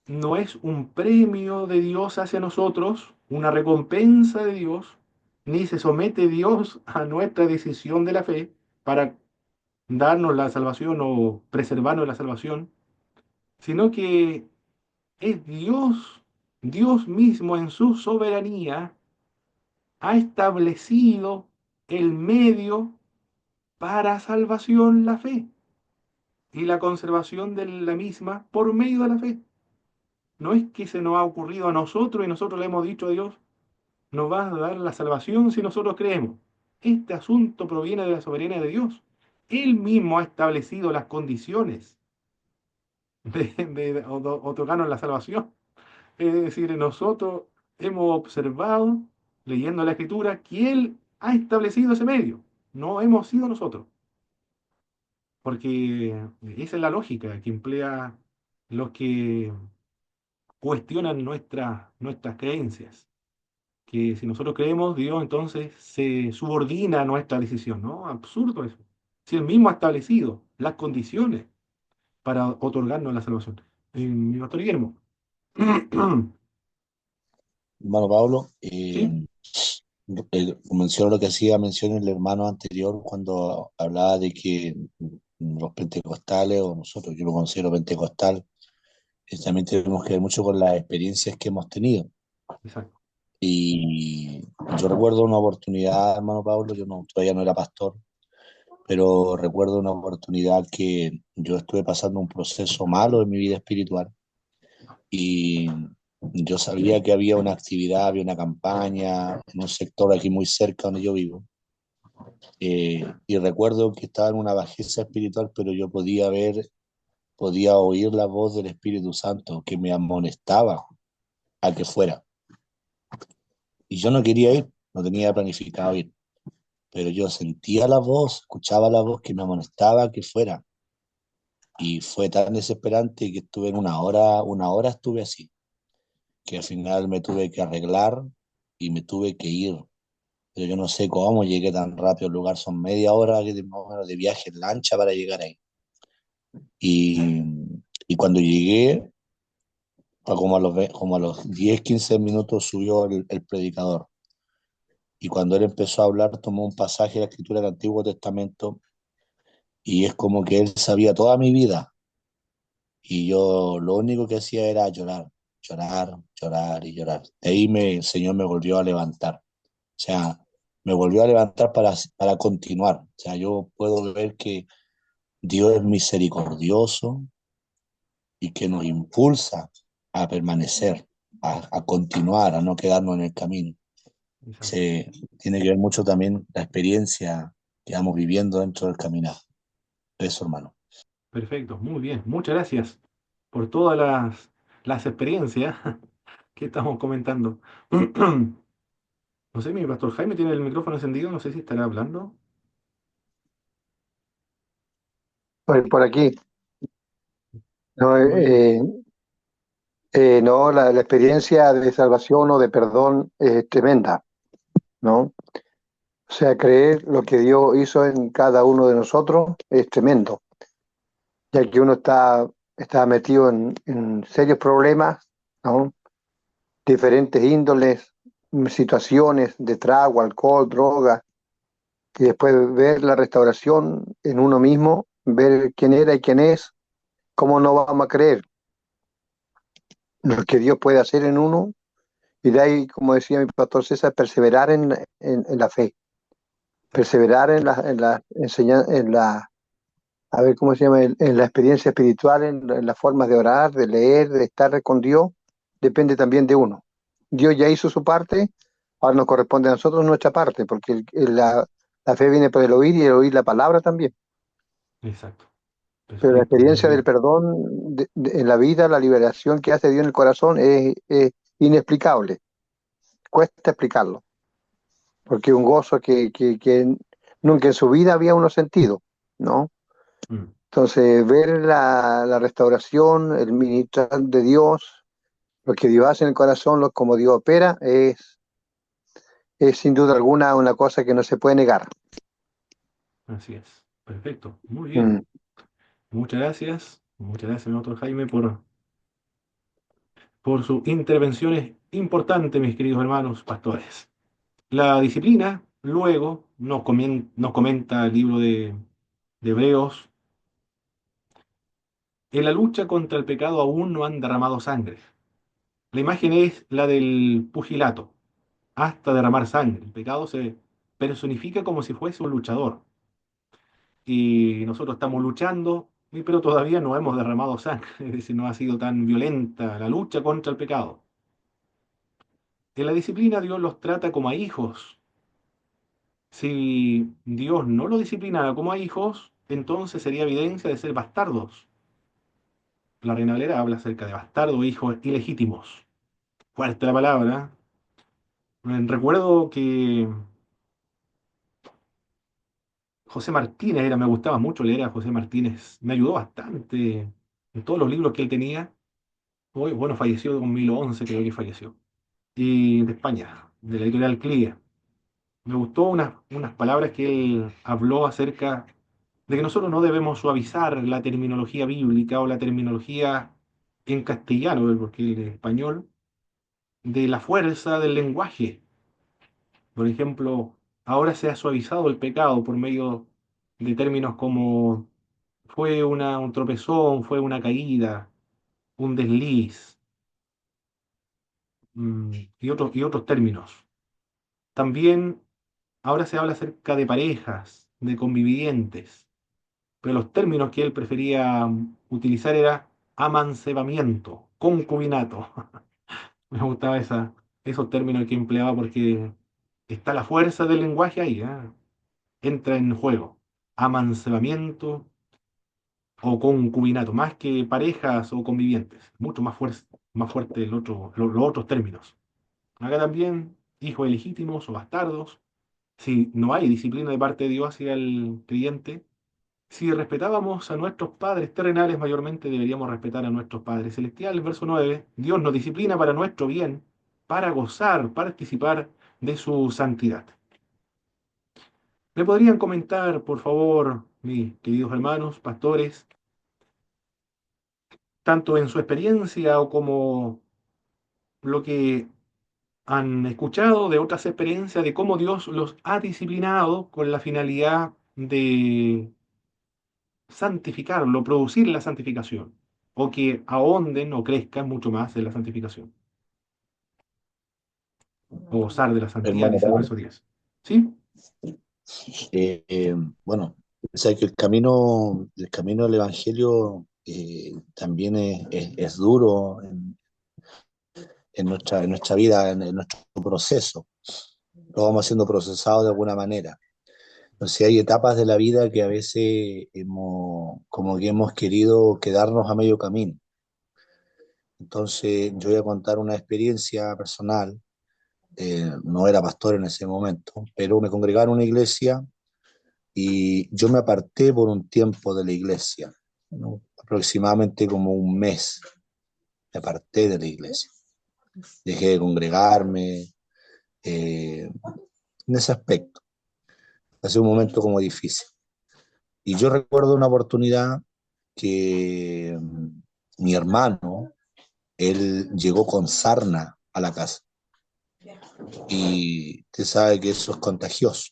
no es un premio de Dios hacia nosotros, una recompensa de Dios, ni se somete Dios a nuestra decisión de la fe para darnos la salvación o preservarnos la salvación, sino que es Dios, Dios mismo en su soberanía ha establecido el medio para salvación, la fe, y la conservación de la misma por medio de la fe. No es que se nos ha ocurrido a nosotros y nosotros le hemos dicho a Dios, nos va a dar la salvación si nosotros creemos. Este asunto proviene de la soberanía de Dios. Él mismo ha establecido las condiciones de otorgarnos la salvación. Es decir, nosotros hemos observado, leyendo la Escritura, que Él ha establecido ese medio. No hemos sido nosotros. Porque esa es la lógica que emplea los que cuestionan nuestras creencias. Que si nosotros creemos, Dios entonces se subordina a nuestra decisión. No, absurdo eso. Si Él mismo ha establecido las condiciones para otorgarnos la salvación. Mi pastor Guillermo. hermano Pablo, ¿Sí? menciono lo que hacía mención el hermano anterior cuando hablaba de que los pentecostales, o nosotros, yo lo considero pentecostal, también tenemos que ver mucho con las experiencias que hemos tenido. Exacto. Y yo recuerdo una oportunidad, hermano Pablo, yo no, todavía no era pastor, pero recuerdo una oportunidad que yo estuve pasando un proceso malo en mi vida espiritual y Yo sabía que había una actividad, había una campaña en un sector aquí muy cerca donde yo vivo. Y recuerdo que estaba en una bajeza espiritual, pero yo podía ver, podía oír la voz del Espíritu Santo que me amonestaba a que fuera. Y yo no quería ir, no tenía planificado ir, pero yo sentía la voz, escuchaba la voz que me amonestaba a que fuera. Y fue tan desesperante que estuve en una hora estuve así, que al final me tuve que arreglar y me tuve que ir. Pero yo no sé cómo llegué tan rápido al lugar, son media hora más o menos de viaje en lancha para llegar ahí. Y, y cuando llegué, fue como a los 10 15 minutos subió el predicador. Y cuando él empezó a hablar, tomó un pasaje de la escritura del Antiguo Testamento y es como que él sabía toda mi vida. Y yo lo único que hacía era llorar, llorar, llorar y llorar. De ahí el Señor me volvió a levantar. O sea, me volvió a levantar para continuar. O sea, yo puedo ver que Dios es misericordioso y que nos impulsa a permanecer, a continuar, a no quedarnos en el camino. Exacto. Se tiene que ver mucho también la experiencia que vamos viviendo dentro del caminar. Eso, hermano. Perfecto, muy bien. Muchas gracias por todas las experiencias que estamos comentando. No sé, mi pastor Jaime tiene el micrófono encendido, no sé si estará hablando. Por aquí. No, Muy bien. no, la experiencia de salvación o de perdón es tremenda, ¿no? O sea, creer lo que Dios hizo en cada uno de nosotros es tremendo, ya que uno está metido en serios problemas, ¿no? Diferentes índoles, situaciones de trago, alcohol, droga, y después ver la restauración en uno mismo, ver quién era y quién es, cómo no vamos a creer lo que Dios puede hacer en uno. Y de ahí, como decía mi pastor César, perseverar en la fe, perseverar en la enseñanza, a ver cómo se llama, en la experiencia espiritual, en las formas de orar, de leer, de estar con Dios, depende también de uno. Dios ya hizo su parte, ahora nos corresponde a nosotros nuestra parte, porque la fe viene por el oír y el oír la palabra también. Exacto. Pero la Perfecto, muy experiencia del bien. perdón en la vida, la liberación que hace Dios en el corazón es inexplicable, cuesta explicarlo. Porque un gozo que nunca en su vida había uno sentido, ¿no? Mm. Entonces, ver la restauración, el ministrar de Dios, lo que Dios hace en el corazón, como Dios opera, es sin duda alguna una cosa que no se puede negar. Así es. Perfecto, muy bien. Mm. Muchas gracias, mi doctor Jaime, por sus intervenciones importantes, mis queridos hermanos pastores. La disciplina, luego, nos comenta el libro de Hebreos, en la lucha contra el pecado aún no han derramado sangre. La imagen es la del pugilato, hasta derramar sangre. El pecado se personifica como si fuese un luchador. Y nosotros estamos luchando, pero todavía no hemos derramado sangre, es decir, no ha sido tan violenta la lucha contra el pecado. En la disciplina Dios los trata como a hijos. Si Dios no lo disciplinara como a hijos, entonces sería evidencia de ser bastardos. La Reina Valera habla acerca de bastardos, hijos ilegítimos. Fuerte la palabra. Recuerdo que José Martínez me gustaba mucho leer a José Martínez, me ayudó bastante en todos los libros que él tenía. Hoy, bueno, falleció en 2011, creo que falleció. Y de España, de la editorial CLIA. Me gustó unas palabras que él habló acerca de que nosotros no debemos suavizar la terminología bíblica o la terminología en castellano, porque el español, de la fuerza del lenguaje. Por ejemplo, ahora se ha suavizado el pecado por medio de términos como fue un tropezón, fue una caída, un desliz, y otros términos. También ahora se habla acerca de parejas, de convivientes, pero los términos que él prefería utilizar era amancebamiento, concubinato. Me gustaba esos términos que empleaba porque está la fuerza del lenguaje ahí, ¿ah? Entra en juego. Amancebamiento o concubinato, más que parejas o convivientes. Mucho más fuerte los otros términos. Acá también, hijos ilegítimos o bastardos. Si no hay disciplina de parte de Dios hacia el creyente, si respetábamos a nuestros padres terrenales, mayormente deberíamos respetar a nuestros padres celestiales. Verso 9: Dios nos disciplina para nuestro bien, para gozar, participar de su santidad. ¿Me podrían comentar, por favor, mis queridos hermanos, pastores, tanto en su experiencia o como lo que han escuchado de otras experiencias, de cómo Dios los ha disciplinado con la finalidad de santificarlo, producir la santificación, o que ahonden o crezcan mucho más en la santificación, o gozar de la santidad, Hermano dice el Pablo, verso 10? ¿Sí? eh, eh, bueno, o sea que el camino del Evangelio también es duro en nuestra vida, en nuestro proceso. Lo vamos siendo procesados de alguna manera. Entonces hay etapas de la vida que a veces como que hemos querido quedarnos a medio camino. Entonces yo voy a contar una experiencia personal. No era pastor en ese momento, pero me congregaba en una iglesia y yo me aparté por un tiempo de la iglesia, ¿no? Aproximadamente como un mes me aparté de la iglesia. Dejé de congregarme en ese aspecto. Ha sido un momento como difícil. Y yo recuerdo una oportunidad que mi hermano, él llegó con sarna a la casa y usted sabe que eso es contagioso.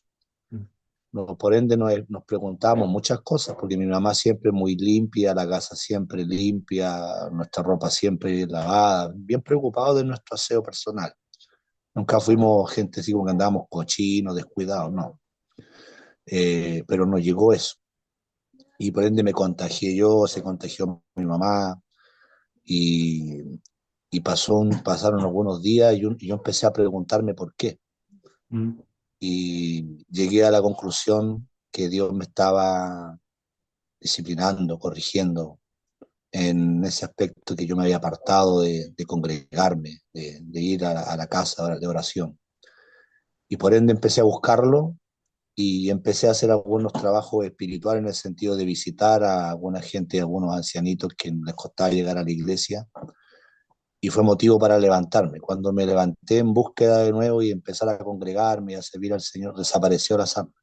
No, por ende nos preguntábamos muchas cosas, porque mi mamá siempre muy limpia, la casa siempre limpia, nuestra ropa siempre lavada, bien preocupados de nuestro aseo personal. Nunca fuimos gente así como que andábamos cochinos, descuidados, no. Pero nos llegó eso. Y por ende me contagié yo, se contagió mi mamá, y, y pasaron algunos días y yo empecé a preguntarme por qué. Mm, Y llegué a la conclusión que Dios me estaba disciplinando, corrigiendo en ese aspecto, que yo me había apartado de congregarme, de ir a la casa de oración. Y por ende empecé a buscarlo y empecé a hacer algunos trabajos espirituales en el sentido de visitar a alguna gente, a algunos ancianitos que les costaba llegar a la iglesia, y fue motivo para levantarme. Cuando me levanté en búsqueda de nuevo y empezar a congregarme y a servir al Señor, desapareció la sangre.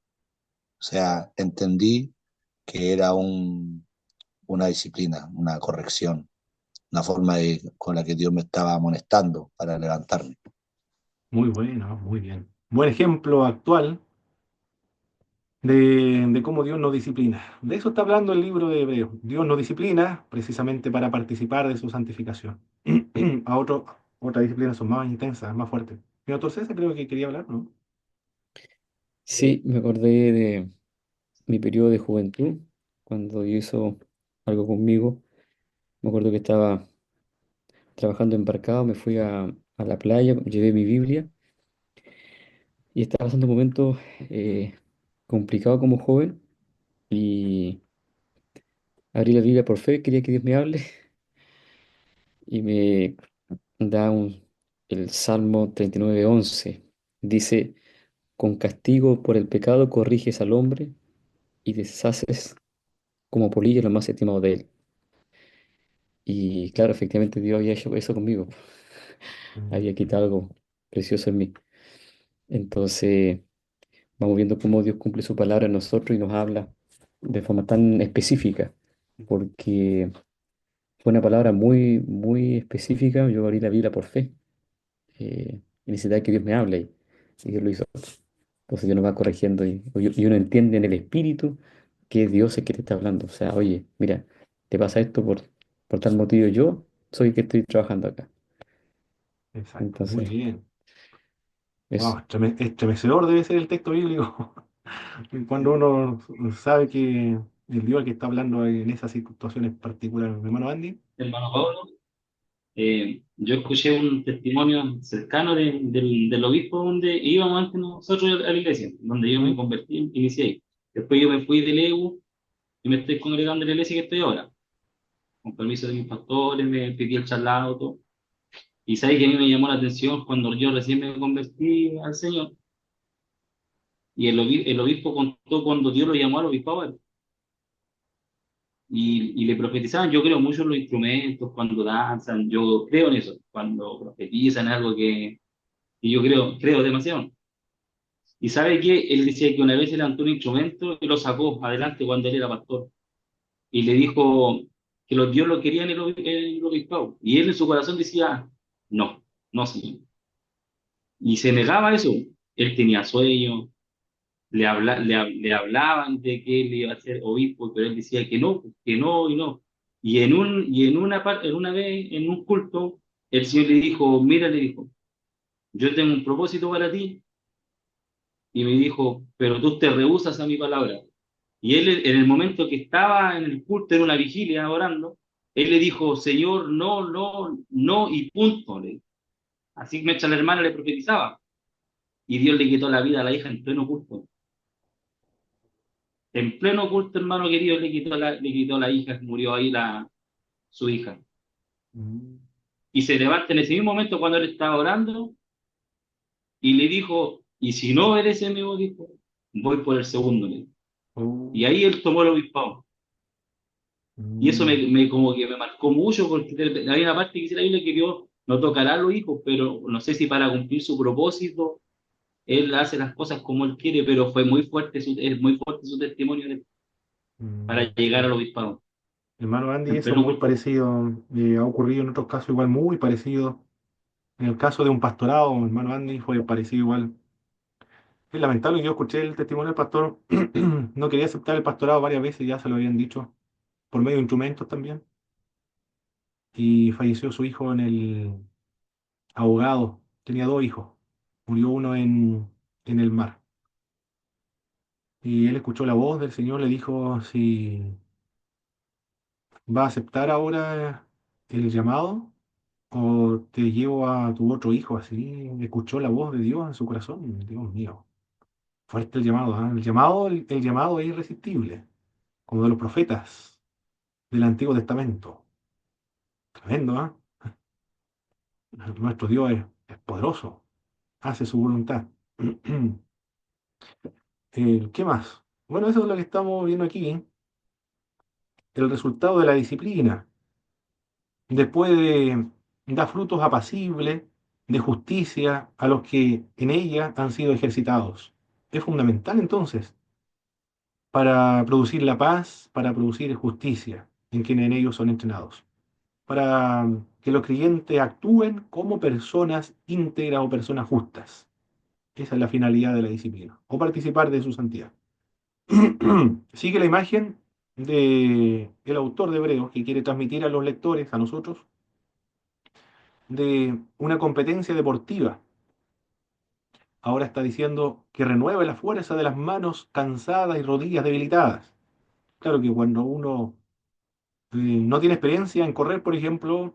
O sea, entendí que era una disciplina, una corrección, una forma con la que Dios me estaba amonestando para levantarme. muy bueno, muy bien. Buen ejemplo actual de cómo Dios nos disciplina. De eso está hablando el libro de Hebreos. Dios nos disciplina precisamente para participar de su santificación. Otras disciplinas son más intensas, más fuertes. Mi doctor César creo que quería hablar, ¿no? Sí, me acordé de mi periodo de juventud, cuando Dios hizo algo conmigo. Me acuerdo que estaba trabajando embarcado, me fui a la playa, llevé mi Biblia y estaba pasando un momento complicado como joven y abrí la Biblia por fe, quería que Dios me hable y me da el Salmo 39:11. Dice, con castigo por el pecado corriges al hombre y deshaces como polilla lo más estimado de él. Y claro, efectivamente Dios había hecho eso conmigo, Mm, había quitado algo precioso en mí. Entonces vamos viendo cómo Dios cumple su palabra en nosotros y nos habla de forma tan específica, porque fue una palabra muy, muy específica. Yo abrí la Biblia por fe y necesitaba que Dios me hable y Dios lo hizo. Entonces Dios nos va corrigiendo y uno entiende en el espíritu que Dios es que te está hablando. O sea, oye, mira, te pasa esto por tal motivo. Yo soy el que estoy trabajando acá. exacto, muy Entonces, bien. eso. Wow, estremecedor debe ser el texto bíblico. Cuando uno sabe que el Dios al que está hablando en esas situaciones particulares, mi hermano Andy. Hermano Pablo, Yo escuché un testimonio cercano del obispo donde íbamos antes nosotros a la iglesia, donde yo me ¿Mm? convertí, inicié ahí. Después yo me fui del EU y me estoy congregando en la iglesia que estoy ahora. Con permiso de mis pastores, me pedí el traslado, todo. Y sabes que a mí me llamó la atención cuando yo recién me convertí al Señor y el obispo contó cuando Dios lo llamó al obispado a él. Y le profetizaban, yo creo mucho en los instrumentos, cuando danzan, yo creo en eso, cuando profetizan algo que yo creo demasiado. Y sabe que él decía que una vez se levantó un instrumento y lo sacó adelante cuando él era pastor. Y le dijo que los Dios lo querían en el obispado. Y él en su corazón decía, no, no, señor. Y se negaba a eso. Él tenía sueño, le hablaban de que él iba a ser obispo, pero él decía que no y no. En una vez, en un culto, el Señor le dijo, mira, le dijo, yo tengo un propósito para ti. Y me dijo, pero tú te rehusas a mi palabra. Y él, en el momento que estaba en el culto, en una vigilia orando, él le dijo, Señor, no, no, no, y punto. Así que mientras la hermana le profetizaba. Y Dios le quitó la vida a la hija en pleno culto. En pleno culto, hermano querido, le quitó la hija, murió ahí su hija. Mm. Y se levanta en ese mismo momento cuando él estaba orando y le dijo, y si no obedece mi voz, dijo, voy por el segundo. Le dijo. Oh, Y ahí él tomó el obispado. Y eso mm. como que me marcó mucho porque hay una parte que dice la Biblia que Dios no tocará a los hijos, pero no sé si para cumplir su propósito, él hace las cosas como él quiere, pero fue muy fuerte es muy fuerte su testimonio para llegar Sí. al obispado, Hermano Andy, en eso es pleno muy culto. parecido. Ha ocurrido en otros casos igual muy parecido. En el caso de un pastorado, hermano Andy, fue parecido igual. Es lamentable, yo escuché el testimonio del pastor, no quería aceptar el pastorado varias veces, ya se lo habían dicho, por medio de instrumentos también. Y falleció su hijo en el ahogado. Tenía dos hijos. Murió uno en el mar. Y él escuchó la voz del Señor, le dijo si va a aceptar ahora el llamado o te llevo a tu otro hijo. Así escuchó la voz de Dios en su corazón. Dios mío, fuerte el llamado, ¿ah? El llamado es irresistible, como de los profetas del Antiguo Testamento. Tremendo, ¿ah? Nuestro Dios es poderoso, hace su voluntad. ¿Qué más? Bueno, eso es lo que estamos viendo aquí, el resultado de la disciplina. Después de dar frutos apacibles de justicia a los que en ella han sido ejercitados. Es fundamental entonces para producir la paz, para producir justicia en quienes en ellos son entrenados, para que los creyentes actúen como personas íntegras o personas justas. Esa es la finalidad de la disciplina, o participar de su santidad. Sigue la imagen de el autor de Hebreos que quiere transmitir a los lectores, a nosotros, de una competencia deportiva. Ahora está diciendo que renueve la fuerza de las manos cansadas y rodillas debilitadas. Claro que cuando uno no tiene experiencia en correr, por ejemplo,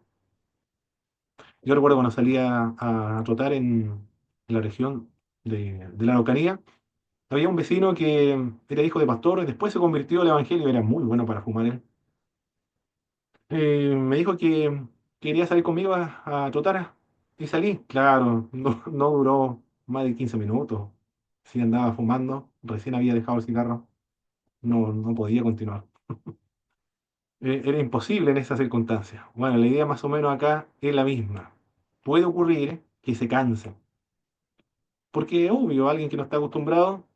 yo recuerdo cuando salía a trotar en la región de la Araucanía, había un vecino que era hijo de pastor y después se convirtió al evangelio, era muy bueno para fumar él. Me dijo que quería salir conmigo a trotar y salí. Claro, no duró más de 15 minutos. Sí andaba fumando, recién había dejado el cigarro, no podía continuar. Era imposible en esas circunstancias. Bueno, la idea más o menos acá es la misma. Puede ocurrir que se canse, porque obvio, alguien que no está acostumbrado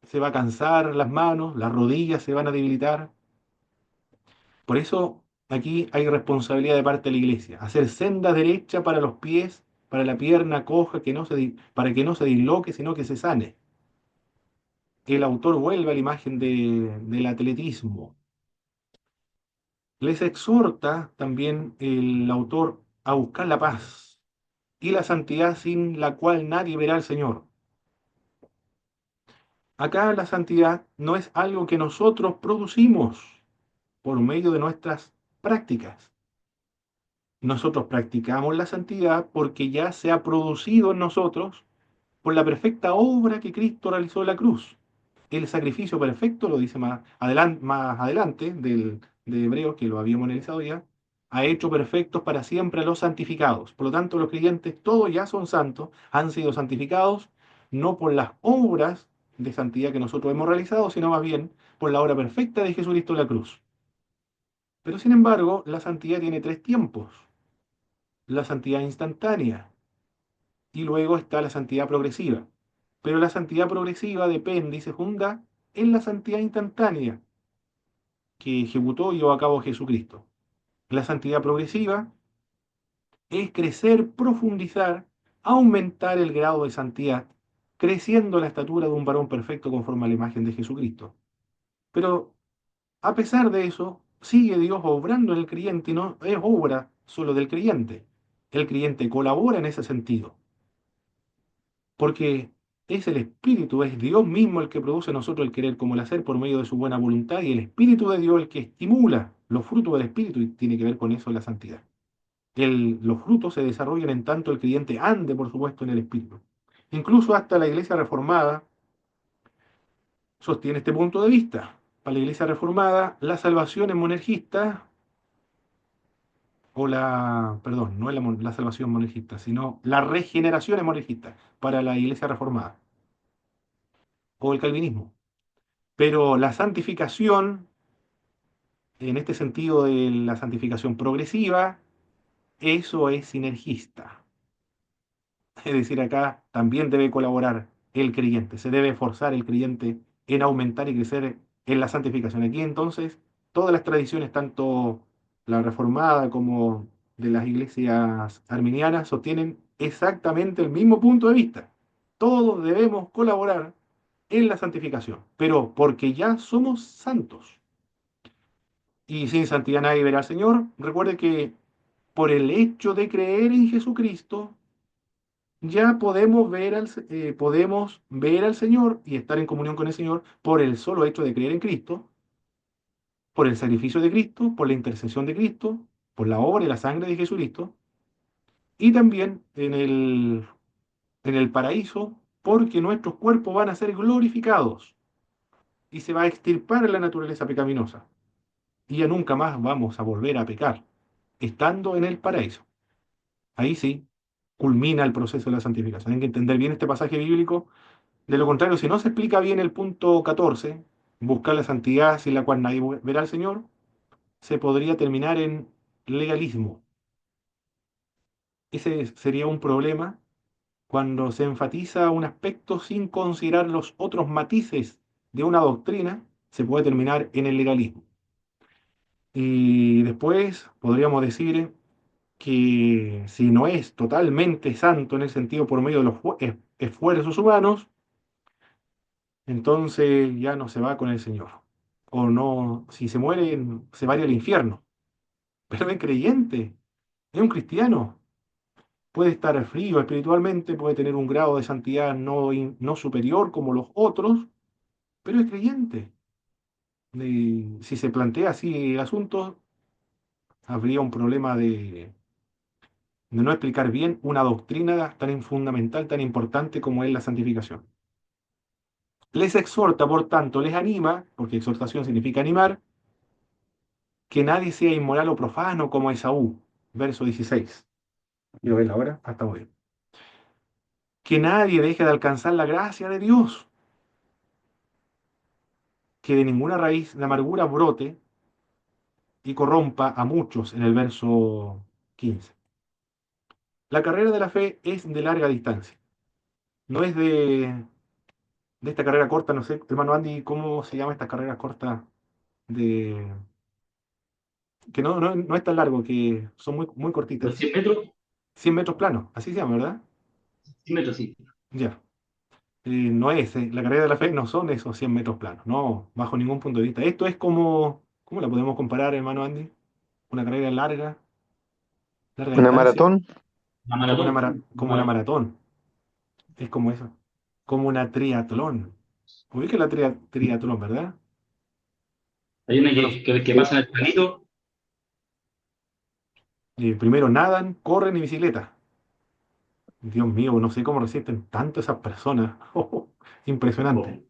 se va a cansar las manos, las rodillas se van a debilitar. Por eso aquí hay responsabilidad de parte de la iglesia, hacer senda derecha para los pies, para la pierna coja, para que no se disloque, sino que se sane. El autor vuelve a la imagen del atletismo. Les exhorta también el autor a buscar la paz y la santidad sin la cual nadie verá al Señor. Acá la santidad no es algo que nosotros producimos por medio de nuestras prácticas. nosotros practicamos la santidad porque ya se ha producido en nosotros por la perfecta obra que Cristo realizó en la cruz. El sacrificio perfecto, lo dice más adelante de Hebreos, que lo habíamos analizado ya, ha hecho perfectos para siempre a los santificados. Por lo tanto, los creyentes todos ya son santos, han sido santificados no por las obras de santidad que nosotros hemos realizado, sino más bien por la obra perfecta de Jesucristo en la cruz. Pero sin embargo, la santidad tiene tres tiempos. La santidad instantánea y luego está la santidad progresiva. Pero la santidad progresiva depende y se funda en la santidad instantánea que ejecutó y llevó a cabo Jesucristo. La santidad progresiva es crecer, profundizar, aumentar el grado de santidad, creciendo la estatura de un varón perfecto conforme a la imagen de Jesucristo. Pero a pesar de eso, sigue Dios obrando en el creyente y no es obra solo del creyente. El creyente colabora en ese sentido, porque es el Espíritu, es Dios mismo el que produce en nosotros el querer como el hacer por medio de su buena voluntad y el Espíritu de Dios el que estimula los frutos del Espíritu y tiene que ver con eso la santidad. Los frutos se desarrollan en tanto el creyente ande, por supuesto, en el Espíritu. Incluso hasta la Iglesia Reformada sostiene este punto de vista. Para la Iglesia Reformada, la salvación es monergista, perdón, no es la salvación monergista, sino la regeneración es monergista para la Iglesia Reformada o el calvinismo. Pero la santificación, en este sentido de la santificación progresiva, eso es sinergista. Es decir, acá también debe colaborar el creyente, se debe esforzar el creyente en aumentar y crecer en la santificación. Aquí entonces, todas las tradiciones, tanto la reformada como de las iglesias arminianas, sostienen exactamente el mismo punto de vista. Todos debemos colaborar en la santificación, pero porque ya somos santos. Y sin santidad nadie verá al Señor. Recuerde que por el hecho de creer en Jesucristo, ya podemos ver al Señor y estar en comunión con el Señor por el solo hecho de creer en Cristo, por el sacrificio de Cristo, por la intercesión de Cristo, por la obra y la sangre de Jesucristo, y también en el paraíso, porque nuestros cuerpos van a ser glorificados y se va a extirpar la naturaleza pecaminosa. Y ya nunca más vamos a volver a pecar, estando en el paraíso. Ahí sí, culmina el proceso de la santificación. Hay que entender bien este pasaje bíblico. De lo contrario, si no se explica bien el punto 14, buscar la santidad sin la cual nadie verá al Señor, se podría terminar en legalismo. Ese sería un problema cuando se enfatiza un aspecto sin considerar los otros matices de una doctrina, se puede terminar en el legalismo. Y después podríamos decir que si no es totalmente santo en el sentido por medio de los esfuerzos humanos, entonces ya no se va con el Señor. O no, si se muere, se va a ir al infierno. Pero es creyente, es un cristiano. Puede estar frío espiritualmente, puede tener un grado de santidad no superior como los otros, pero es creyente. Si se plantea así el asunto, habría un problema de no explicar bien una doctrina tan fundamental, tan importante como es la santificación. Les exhorta, por tanto, les anima, porque exhortación significa animar, que nadie sea inmoral o profano como Esaú, verso 16. ¿Lo ven ahora? Hasta muy bien. Que nadie deje de alcanzar la gracia de Dios, que de ninguna raíz de amargura brote y corrompa a muchos, en el verso 15. La carrera de la fe es de larga distancia, no es de esta carrera corta, no sé, hermano Andy, ¿cómo se llama esta carrera corta de que no es tan largo, que son muy Los cortitas? 100 metros, 100 metros planos, así se llama, ¿verdad? 100 metros, sí. Ya. No es, la carrera de la fe no son esos 100 metros planos, no, bajo ningún punto de vista. Esto es como, ¿cómo la podemos comparar, hermano Andy? Una carrera larga Una distancia, maratón. La como una, maratón. como una maratón, es como eso, como una triatlón. Ubica la triatlón, ¿verdad? Hay una Yo no, que pasa en el planito. Primero nadan, corren y bicicleta. Dios mío, no sé cómo resisten tanto esas personas. Impresionante.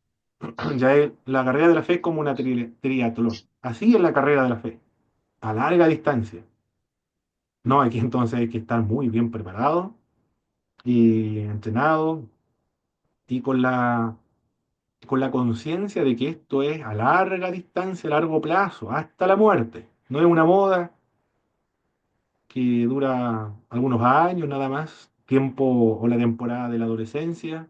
Ya es, la carrera de la fe es como una triatlón. Así es la carrera de la fe, a larga distancia. No, aquí entonces hay que estar muy bien preparado y entrenado y con la conciencia de que esto es a larga distancia, a largo plazo, hasta la muerte. No es una moda que dura algunos años nada más, tiempo o la temporada de la adolescencia.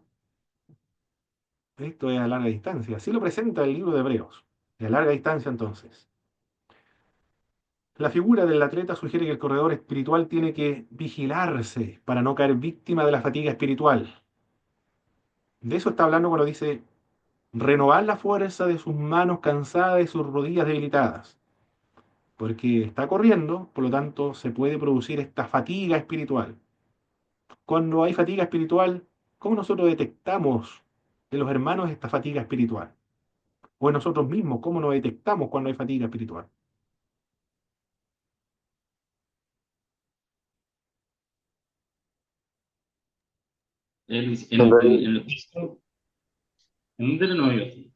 Esto es a larga distancia. Así lo presenta el libro de Hebreos. De larga distancia entonces. La figura del atleta sugiere que el corredor espiritual tiene que vigilarse para no caer víctima de la fatiga espiritual. De eso está hablando cuando dice renovar la fuerza de sus manos cansadas y sus rodillas debilitadas. Porque está corriendo, por lo tanto se puede producir esta fatiga espiritual. Cuando hay fatiga espiritual, ¿cómo nosotros detectamos en los hermanos esta fatiga espiritual? O en nosotros mismos, ¿cómo nos detectamos cuando hay fatiga espiritual? Cuando En el físico, en un terreno yo así.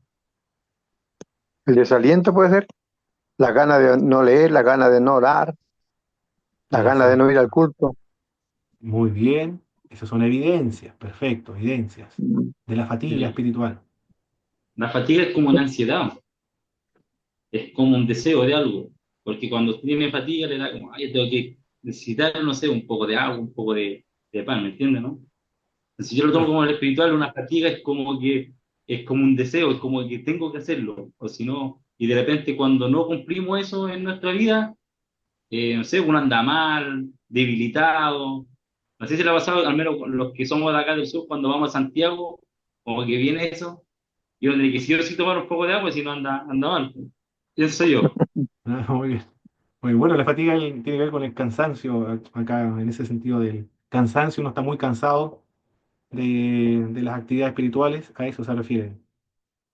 el desaliento puede ser, la gana de no leer, la gana de no orar, la gana de no ir al Exacto. culto. Muy bien. Esas son evidencias, perfecto, evidencias de la fatiga Sí. espiritual. La fatiga es como una ansiedad, es como un deseo de algo, porque cuando tiene fatiga le da como, ay, tengo que necesitar, no sé, un poco de agua, un poco de pan, ¿me entiendes, no? Si yo lo tomo La- como el espiritual, una fatiga es como que es como un deseo, es como que tengo que hacerlo, o si no, y de repente cuando no cumplimos eso en nuestra vida, no sé, uno anda mal, debilitado. No sé si le ha pasado, al menos los que somos de acá del sur, cuando vamos a Santiago, como que viene eso, y uno tiene que sí o sí tomar un poco de agua, si no anda mal. Eso soy yo. Muy bien. Muy bueno, la fatiga tiene que ver con el cansancio, acá en ese sentido del cansancio, uno está muy cansado de las actividades espirituales, a eso se refiere.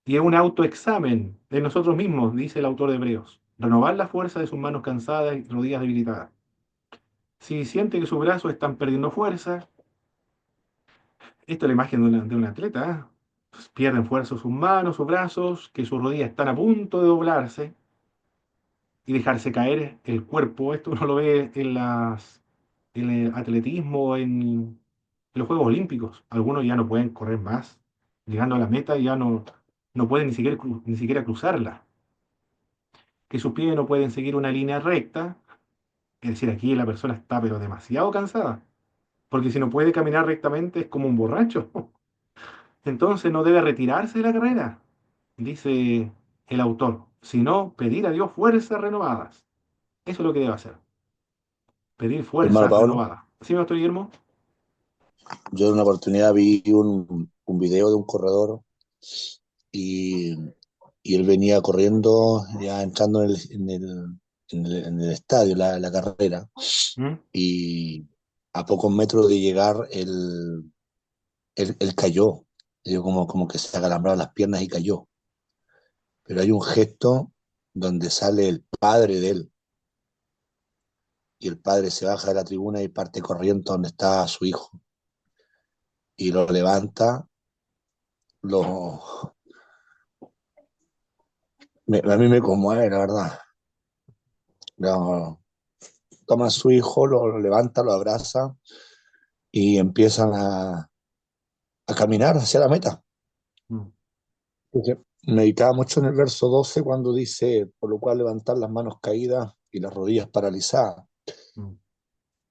Y es un autoexamen de nosotros mismos, dice el autor de Hebreos. Renovar la fuerza de sus manos cansadas y rodillas debilitadas. Si siente que sus brazos están perdiendo fuerza, esta es la imagen de un atleta, ¿eh? Pues pierden fuerza sus manos, sus brazos, que sus rodillas están a punto de doblarse y dejarse caer el cuerpo. Esto uno lo ve en el atletismo, en los Juegos Olímpicos. Algunos ya no pueden correr más. Llegando a la meta ya no pueden ni siquiera cruzarla. Que sus pies no pueden seguir una línea recta. Es decir, aquí la persona está pero demasiado cansada. Porque si no puede caminar rectamente es como un borracho. Entonces no debe retirarse de la carrera, dice el autor, sino pedir a Dios fuerzas renovadas. Eso es lo que debe hacer, pedir Hermano fuerzas Pablo, renovadas. ¿Sí, me estoy Guillermo? yo en una oportunidad vi un video de un corredor y, y él venía corriendo, ya entrando en el estadio, la carrera, ¿Mm? y a pocos metros de llegar, él cayó. Dio como que se acalambraron las piernas y cayó. Pero hay un gesto donde sale el padre de él, y el padre se baja de la tribuna y parte corriendo donde está su hijo, y lo levanta, lo, a mí me conmueve, la verdad. Toma a su hijo, lo levanta, lo abraza y empiezan a caminar hacia la meta. Mm, Porque meditaba mucho en el verso 12 cuando dice, por lo cual levantar las manos caídas y las rodillas paralizadas. mm.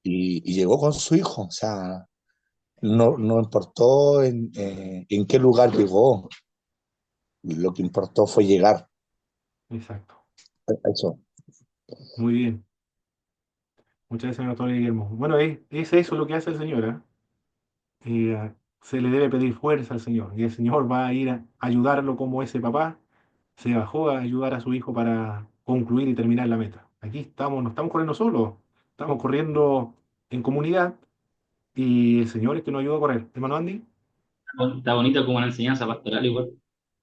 Y llegó con su hijo, o sea, no importó en qué lugar llegó, lo que importó fue llegar Exacto. a eso. Muy bien. Muchas gracias, doctor Guillermo. Bueno, es eso lo que hace el Señor, ¿eh? Se le debe pedir fuerza al Señor y el Señor va a ir a ayudarlo como ese papá se bajó a ayudar a su hijo para concluir y terminar la meta. Aquí estamos, no estamos corriendo solos, estamos corriendo en comunidad y el Señor es que nos ayuda a correr. Hermano Andy, Está bonita como una enseñanza pastoral igual. sí,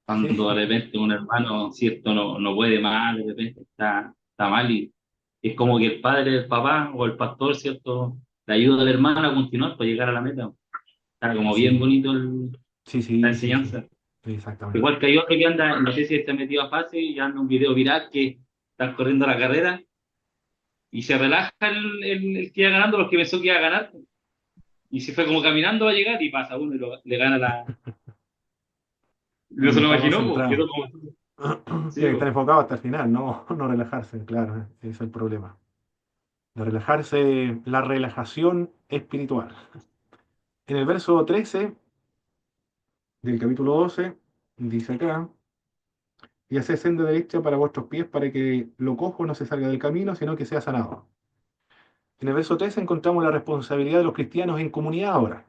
Cuando de repente un hermano, cierto, no puede más, de repente está mal Es como que el padre, el papá o el pastor, ¿cierto? Le ayuda al hermano a continuar para llegar a la meta. Está como bien Sí, bonito sí, la sí, sí, sí, enseñanza. exactamente. Igual que hay otro que anda, no sé si está metido a fase y anda un video viral que está corriendo la carrera y se relaja el que iba ganando, los que pensó que iba a ganar, y se fue como caminando a llegar y pasa uno y le gana la. No Claro, se no lo está imaginó, pues, concentrado. quedó como. Sí, Tiene que estar pues. enfocado hasta el final, no, no relajarse, claro, ese es el problema. De relajarse, la relajación espiritual. En el verso 13 del capítulo 12, dice acá, y haced senda derecha para vuestros pies para que lo cojo no se salga del camino, sino que sea sanado. En el verso 13 encontramos la responsabilidad de los cristianos en comunidad ahora.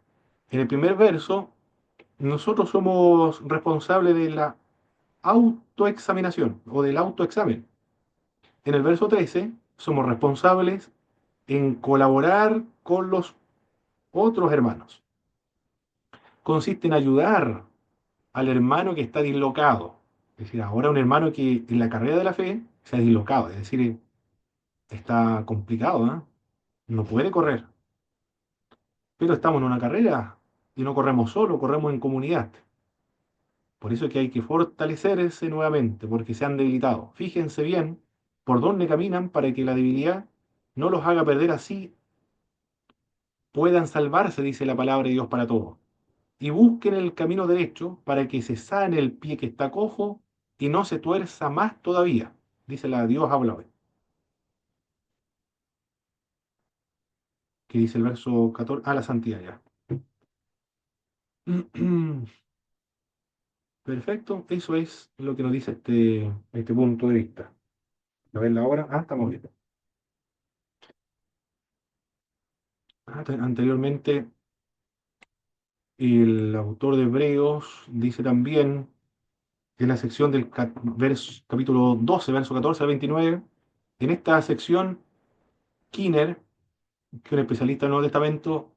En el primer verso, nosotros somos responsables de la autoexaminación o del autoexamen. En el verso 13, somos responsables en colaborar con los otros hermanos. Consiste en ayudar al hermano que está dislocado. Es decir, ahora un hermano que en la carrera de la fe se ha dislocado, es decir, está complicado, ¿eh? No puede correr. Pero estamos en una carrera y no corremos solo, corremos en comunidad. Por eso es que hay que fortalecerse nuevamente, porque se han debilitado. Fíjense bien por dónde caminan para que la debilidad no los haga perder así, puedan salvarse, dice la palabra de Dios para todos. Y busquen el camino derecho para que se sane el pie que está cojo y no se tuerza más todavía, dice la Dios habla hoy. Que dice el verso 14, a la santidad ya. Perfecto, eso es lo que nos dice este punto de vista. A ver la hora. Estamos bien. Anteriormente, el autor de Hebreos dice también en la sección del capítulo 12, verso 14 al 29, en esta sección, Kinner, que es un especialista del Nuevo Testamento,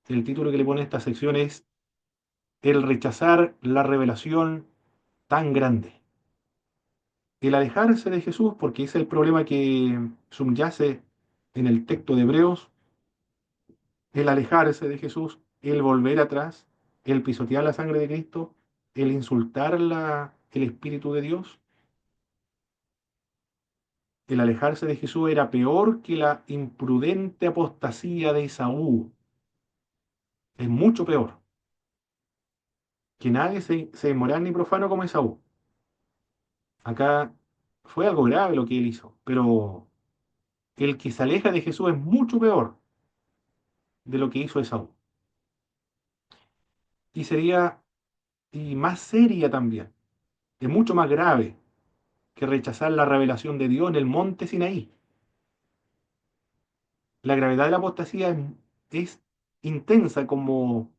el título que le pone a esta sección es El rechazar la revelación tan grande. El alejarse de Jesús, porque es el problema que subyace en el texto de Hebreos, el alejarse de Jesús, el volver atrás, el pisotear la sangre de Cristo, el insultar el Espíritu de Dios, el alejarse de Jesús era peor que la imprudente apostasía de Esaú. Es mucho peor. Que nadie se inmoral ni profano como Esaú. Acá fue algo grave lo que él hizo, pero el que se aleja de Jesús es mucho peor de lo que hizo Esaú. Y sería, y más seria también, es mucho más grave que rechazar la revelación de Dios en el monte Sinaí. La gravedad de la apostasía es intensa como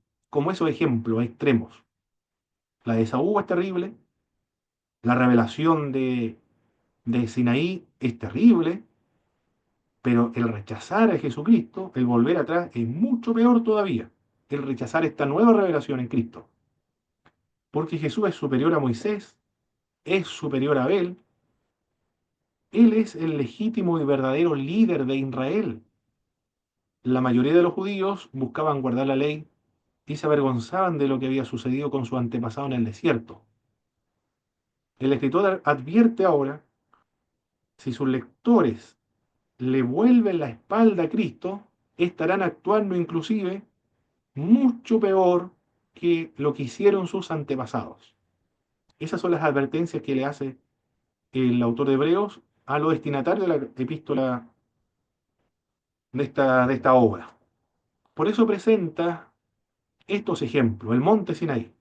esos ejemplos extremos. La de Esaú es terrible, la revelación de Sinaí es terrible, pero el rechazar a Jesucristo, el volver atrás, es mucho peor todavía. El rechazar esta nueva revelación en Cristo. Porque Jesús es superior a Moisés, es superior a Abel, Él es el legítimo y verdadero líder de Israel. La mayoría de los judíos buscaban guardar la ley y se avergonzaban de lo que había sucedido con su antepasado en el desierto. El escritor advierte ahora, si sus lectores le vuelven la espalda a Cristo, estarán actuando inclusive mucho peor que lo que hicieron sus antepasados. Esas son las advertencias que le hace el autor de Hebreos a los destinatarios de la epístola de esta obra. Por eso presenta estos ejemplos. El monte Sinaí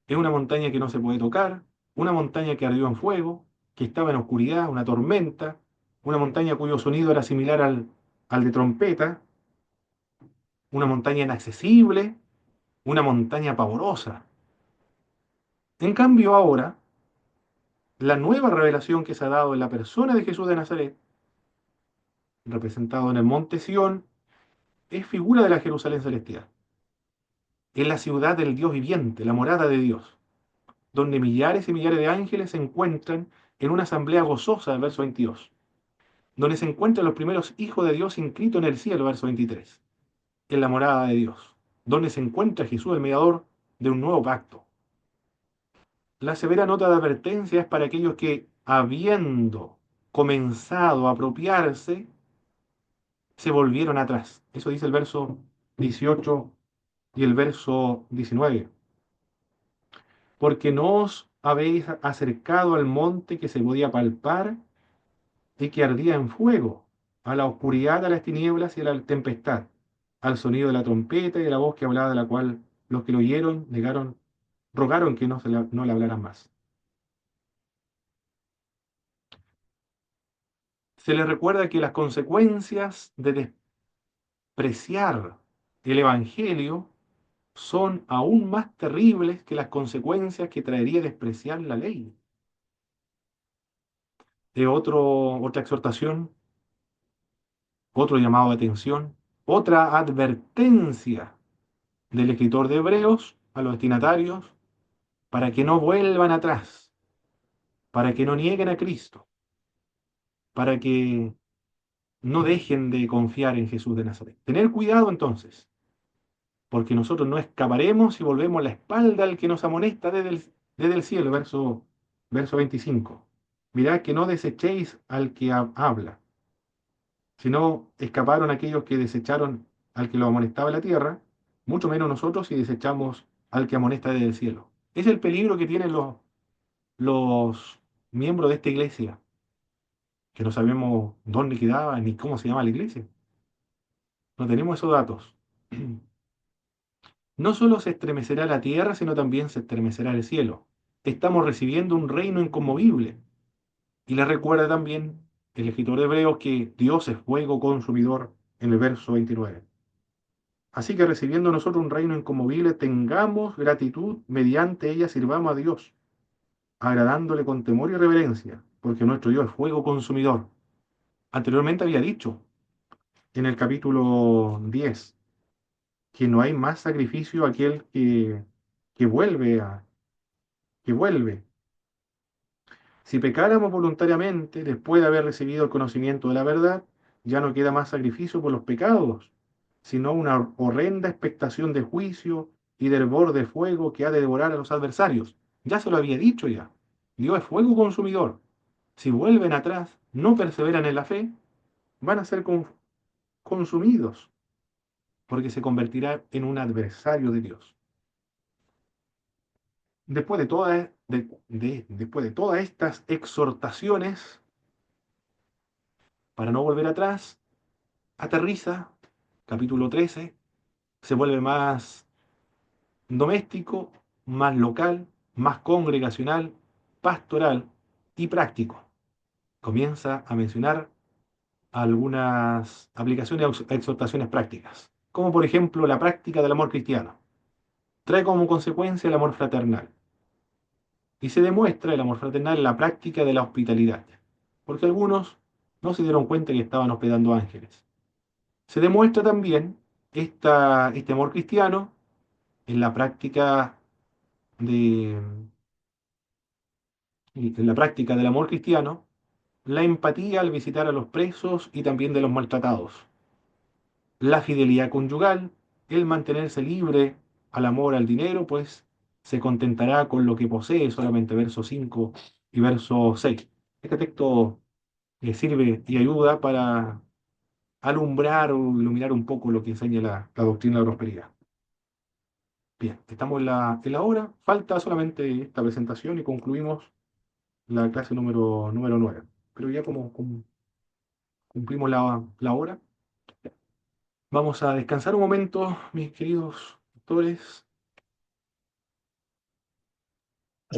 es una montaña que no se puede tocar, una montaña que ardió en fuego, que estaba en oscuridad, una tormenta, una montaña cuyo sonido era similar al de trompeta, una montaña inaccesible, una montaña pavorosa. En cambio ahora, la nueva revelación que se ha dado en la persona de Jesús de Nazaret, representado en el monte Sión, es figura de la Jerusalén celestial. Es la ciudad del Dios viviente, la morada de Dios, donde millares y millares de ángeles se encuentran en una asamblea gozosa, del verso 22. donde se encuentran los primeros hijos de Dios inscritos en el cielo, verso 23, en la morada de Dios, donde se encuentra Jesús, el mediador de un nuevo pacto. La severa nota de advertencia es para aquellos que, habiendo comenzado a apropiarse, se volvieron atrás. Eso dice el verso 18 y el verso 19. Porque no os habéis acercado al monte que se podía palpar y que ardía en fuego, a la oscuridad, a las tinieblas y a la tempestad, al sonido de la trompeta y de la voz que hablaba, de la cual los que lo oyeron rogaron que no le hablaran más. Se le recuerda que las consecuencias de despreciar el Evangelio son aún más terribles que las consecuencias que traería despreciar la ley. Otra exhortación, otro llamado de atención, otra advertencia del escritor de Hebreos a los destinatarios para que no vuelvan atrás, para que no nieguen a Cristo, para que no dejen de confiar en Jesús de Nazaret. Tener cuidado entonces, porque nosotros no escaparemos si volvemos la espalda al que nos amonesta desde el cielo, verso 25. Mirad que no desechéis al que habla, si no escaparon aquellos que desecharon al que lo amonestaba en la tierra, mucho menos nosotros si desechamos al que amonesta desde el cielo. Es el peligro que tienen los miembros de esta iglesia, que no sabemos dónde quedaba ni cómo se llama la iglesia. No tenemos esos datos. No solo se estremecerá la tierra, sino también se estremecerá el cielo. Estamos recibiendo un reino inconmovible. Y le recuerda también el escritor de Hebreos que Dios es fuego consumidor en el verso 29. Así que recibiendo nosotros un reino inconmovible, tengamos gratitud, mediante ella sirvamos a Dios, agradándole con temor y reverencia, porque nuestro Dios es fuego consumidor. Anteriormente había dicho en el capítulo 10 que no hay más sacrificio aquel que vuelve que vuelve. Si pecáramos voluntariamente, después de haber recibido el conocimiento de la verdad, ya no queda más sacrificio por los pecados, sino una horrenda expectación de juicio y del hervor de fuego que ha de devorar a los adversarios. Ya se lo había dicho ya. Dios es fuego consumidor. Si vuelven atrás, no perseveran en la fe, van a ser consumidos, porque se convertirá en un adversario de Dios. Después de todas estas exhortaciones, para no volver atrás, aterriza, capítulo 13, se vuelve más doméstico, más local, más congregacional, pastoral y práctico. Comienza a mencionar algunas aplicaciones e exhortaciones prácticas, como por ejemplo la práctica del amor cristiano. Trae como consecuencia el amor fraternal. Y se demuestra el amor fraternal en la práctica de la hospitalidad, porque algunos no se dieron cuenta que estaban hospedando ángeles. Se demuestra también este amor cristiano en la práctica de, en la práctica del amor cristiano, la empatía al visitar a los presos y también de los maltratados, la fidelidad conyugal, el mantenerse libre al amor al dinero, pues se contentará con lo que posee, solamente verso 5 y verso 6. Este texto sirve y ayuda para alumbrar o iluminar un poco lo que enseña la doctrina de la prosperidad. Bien, estamos en la hora, falta solamente esta presentación y concluimos la clase número 9. Pero ya como cumplimos la hora, vamos a descansar un momento, mis queridos doctores,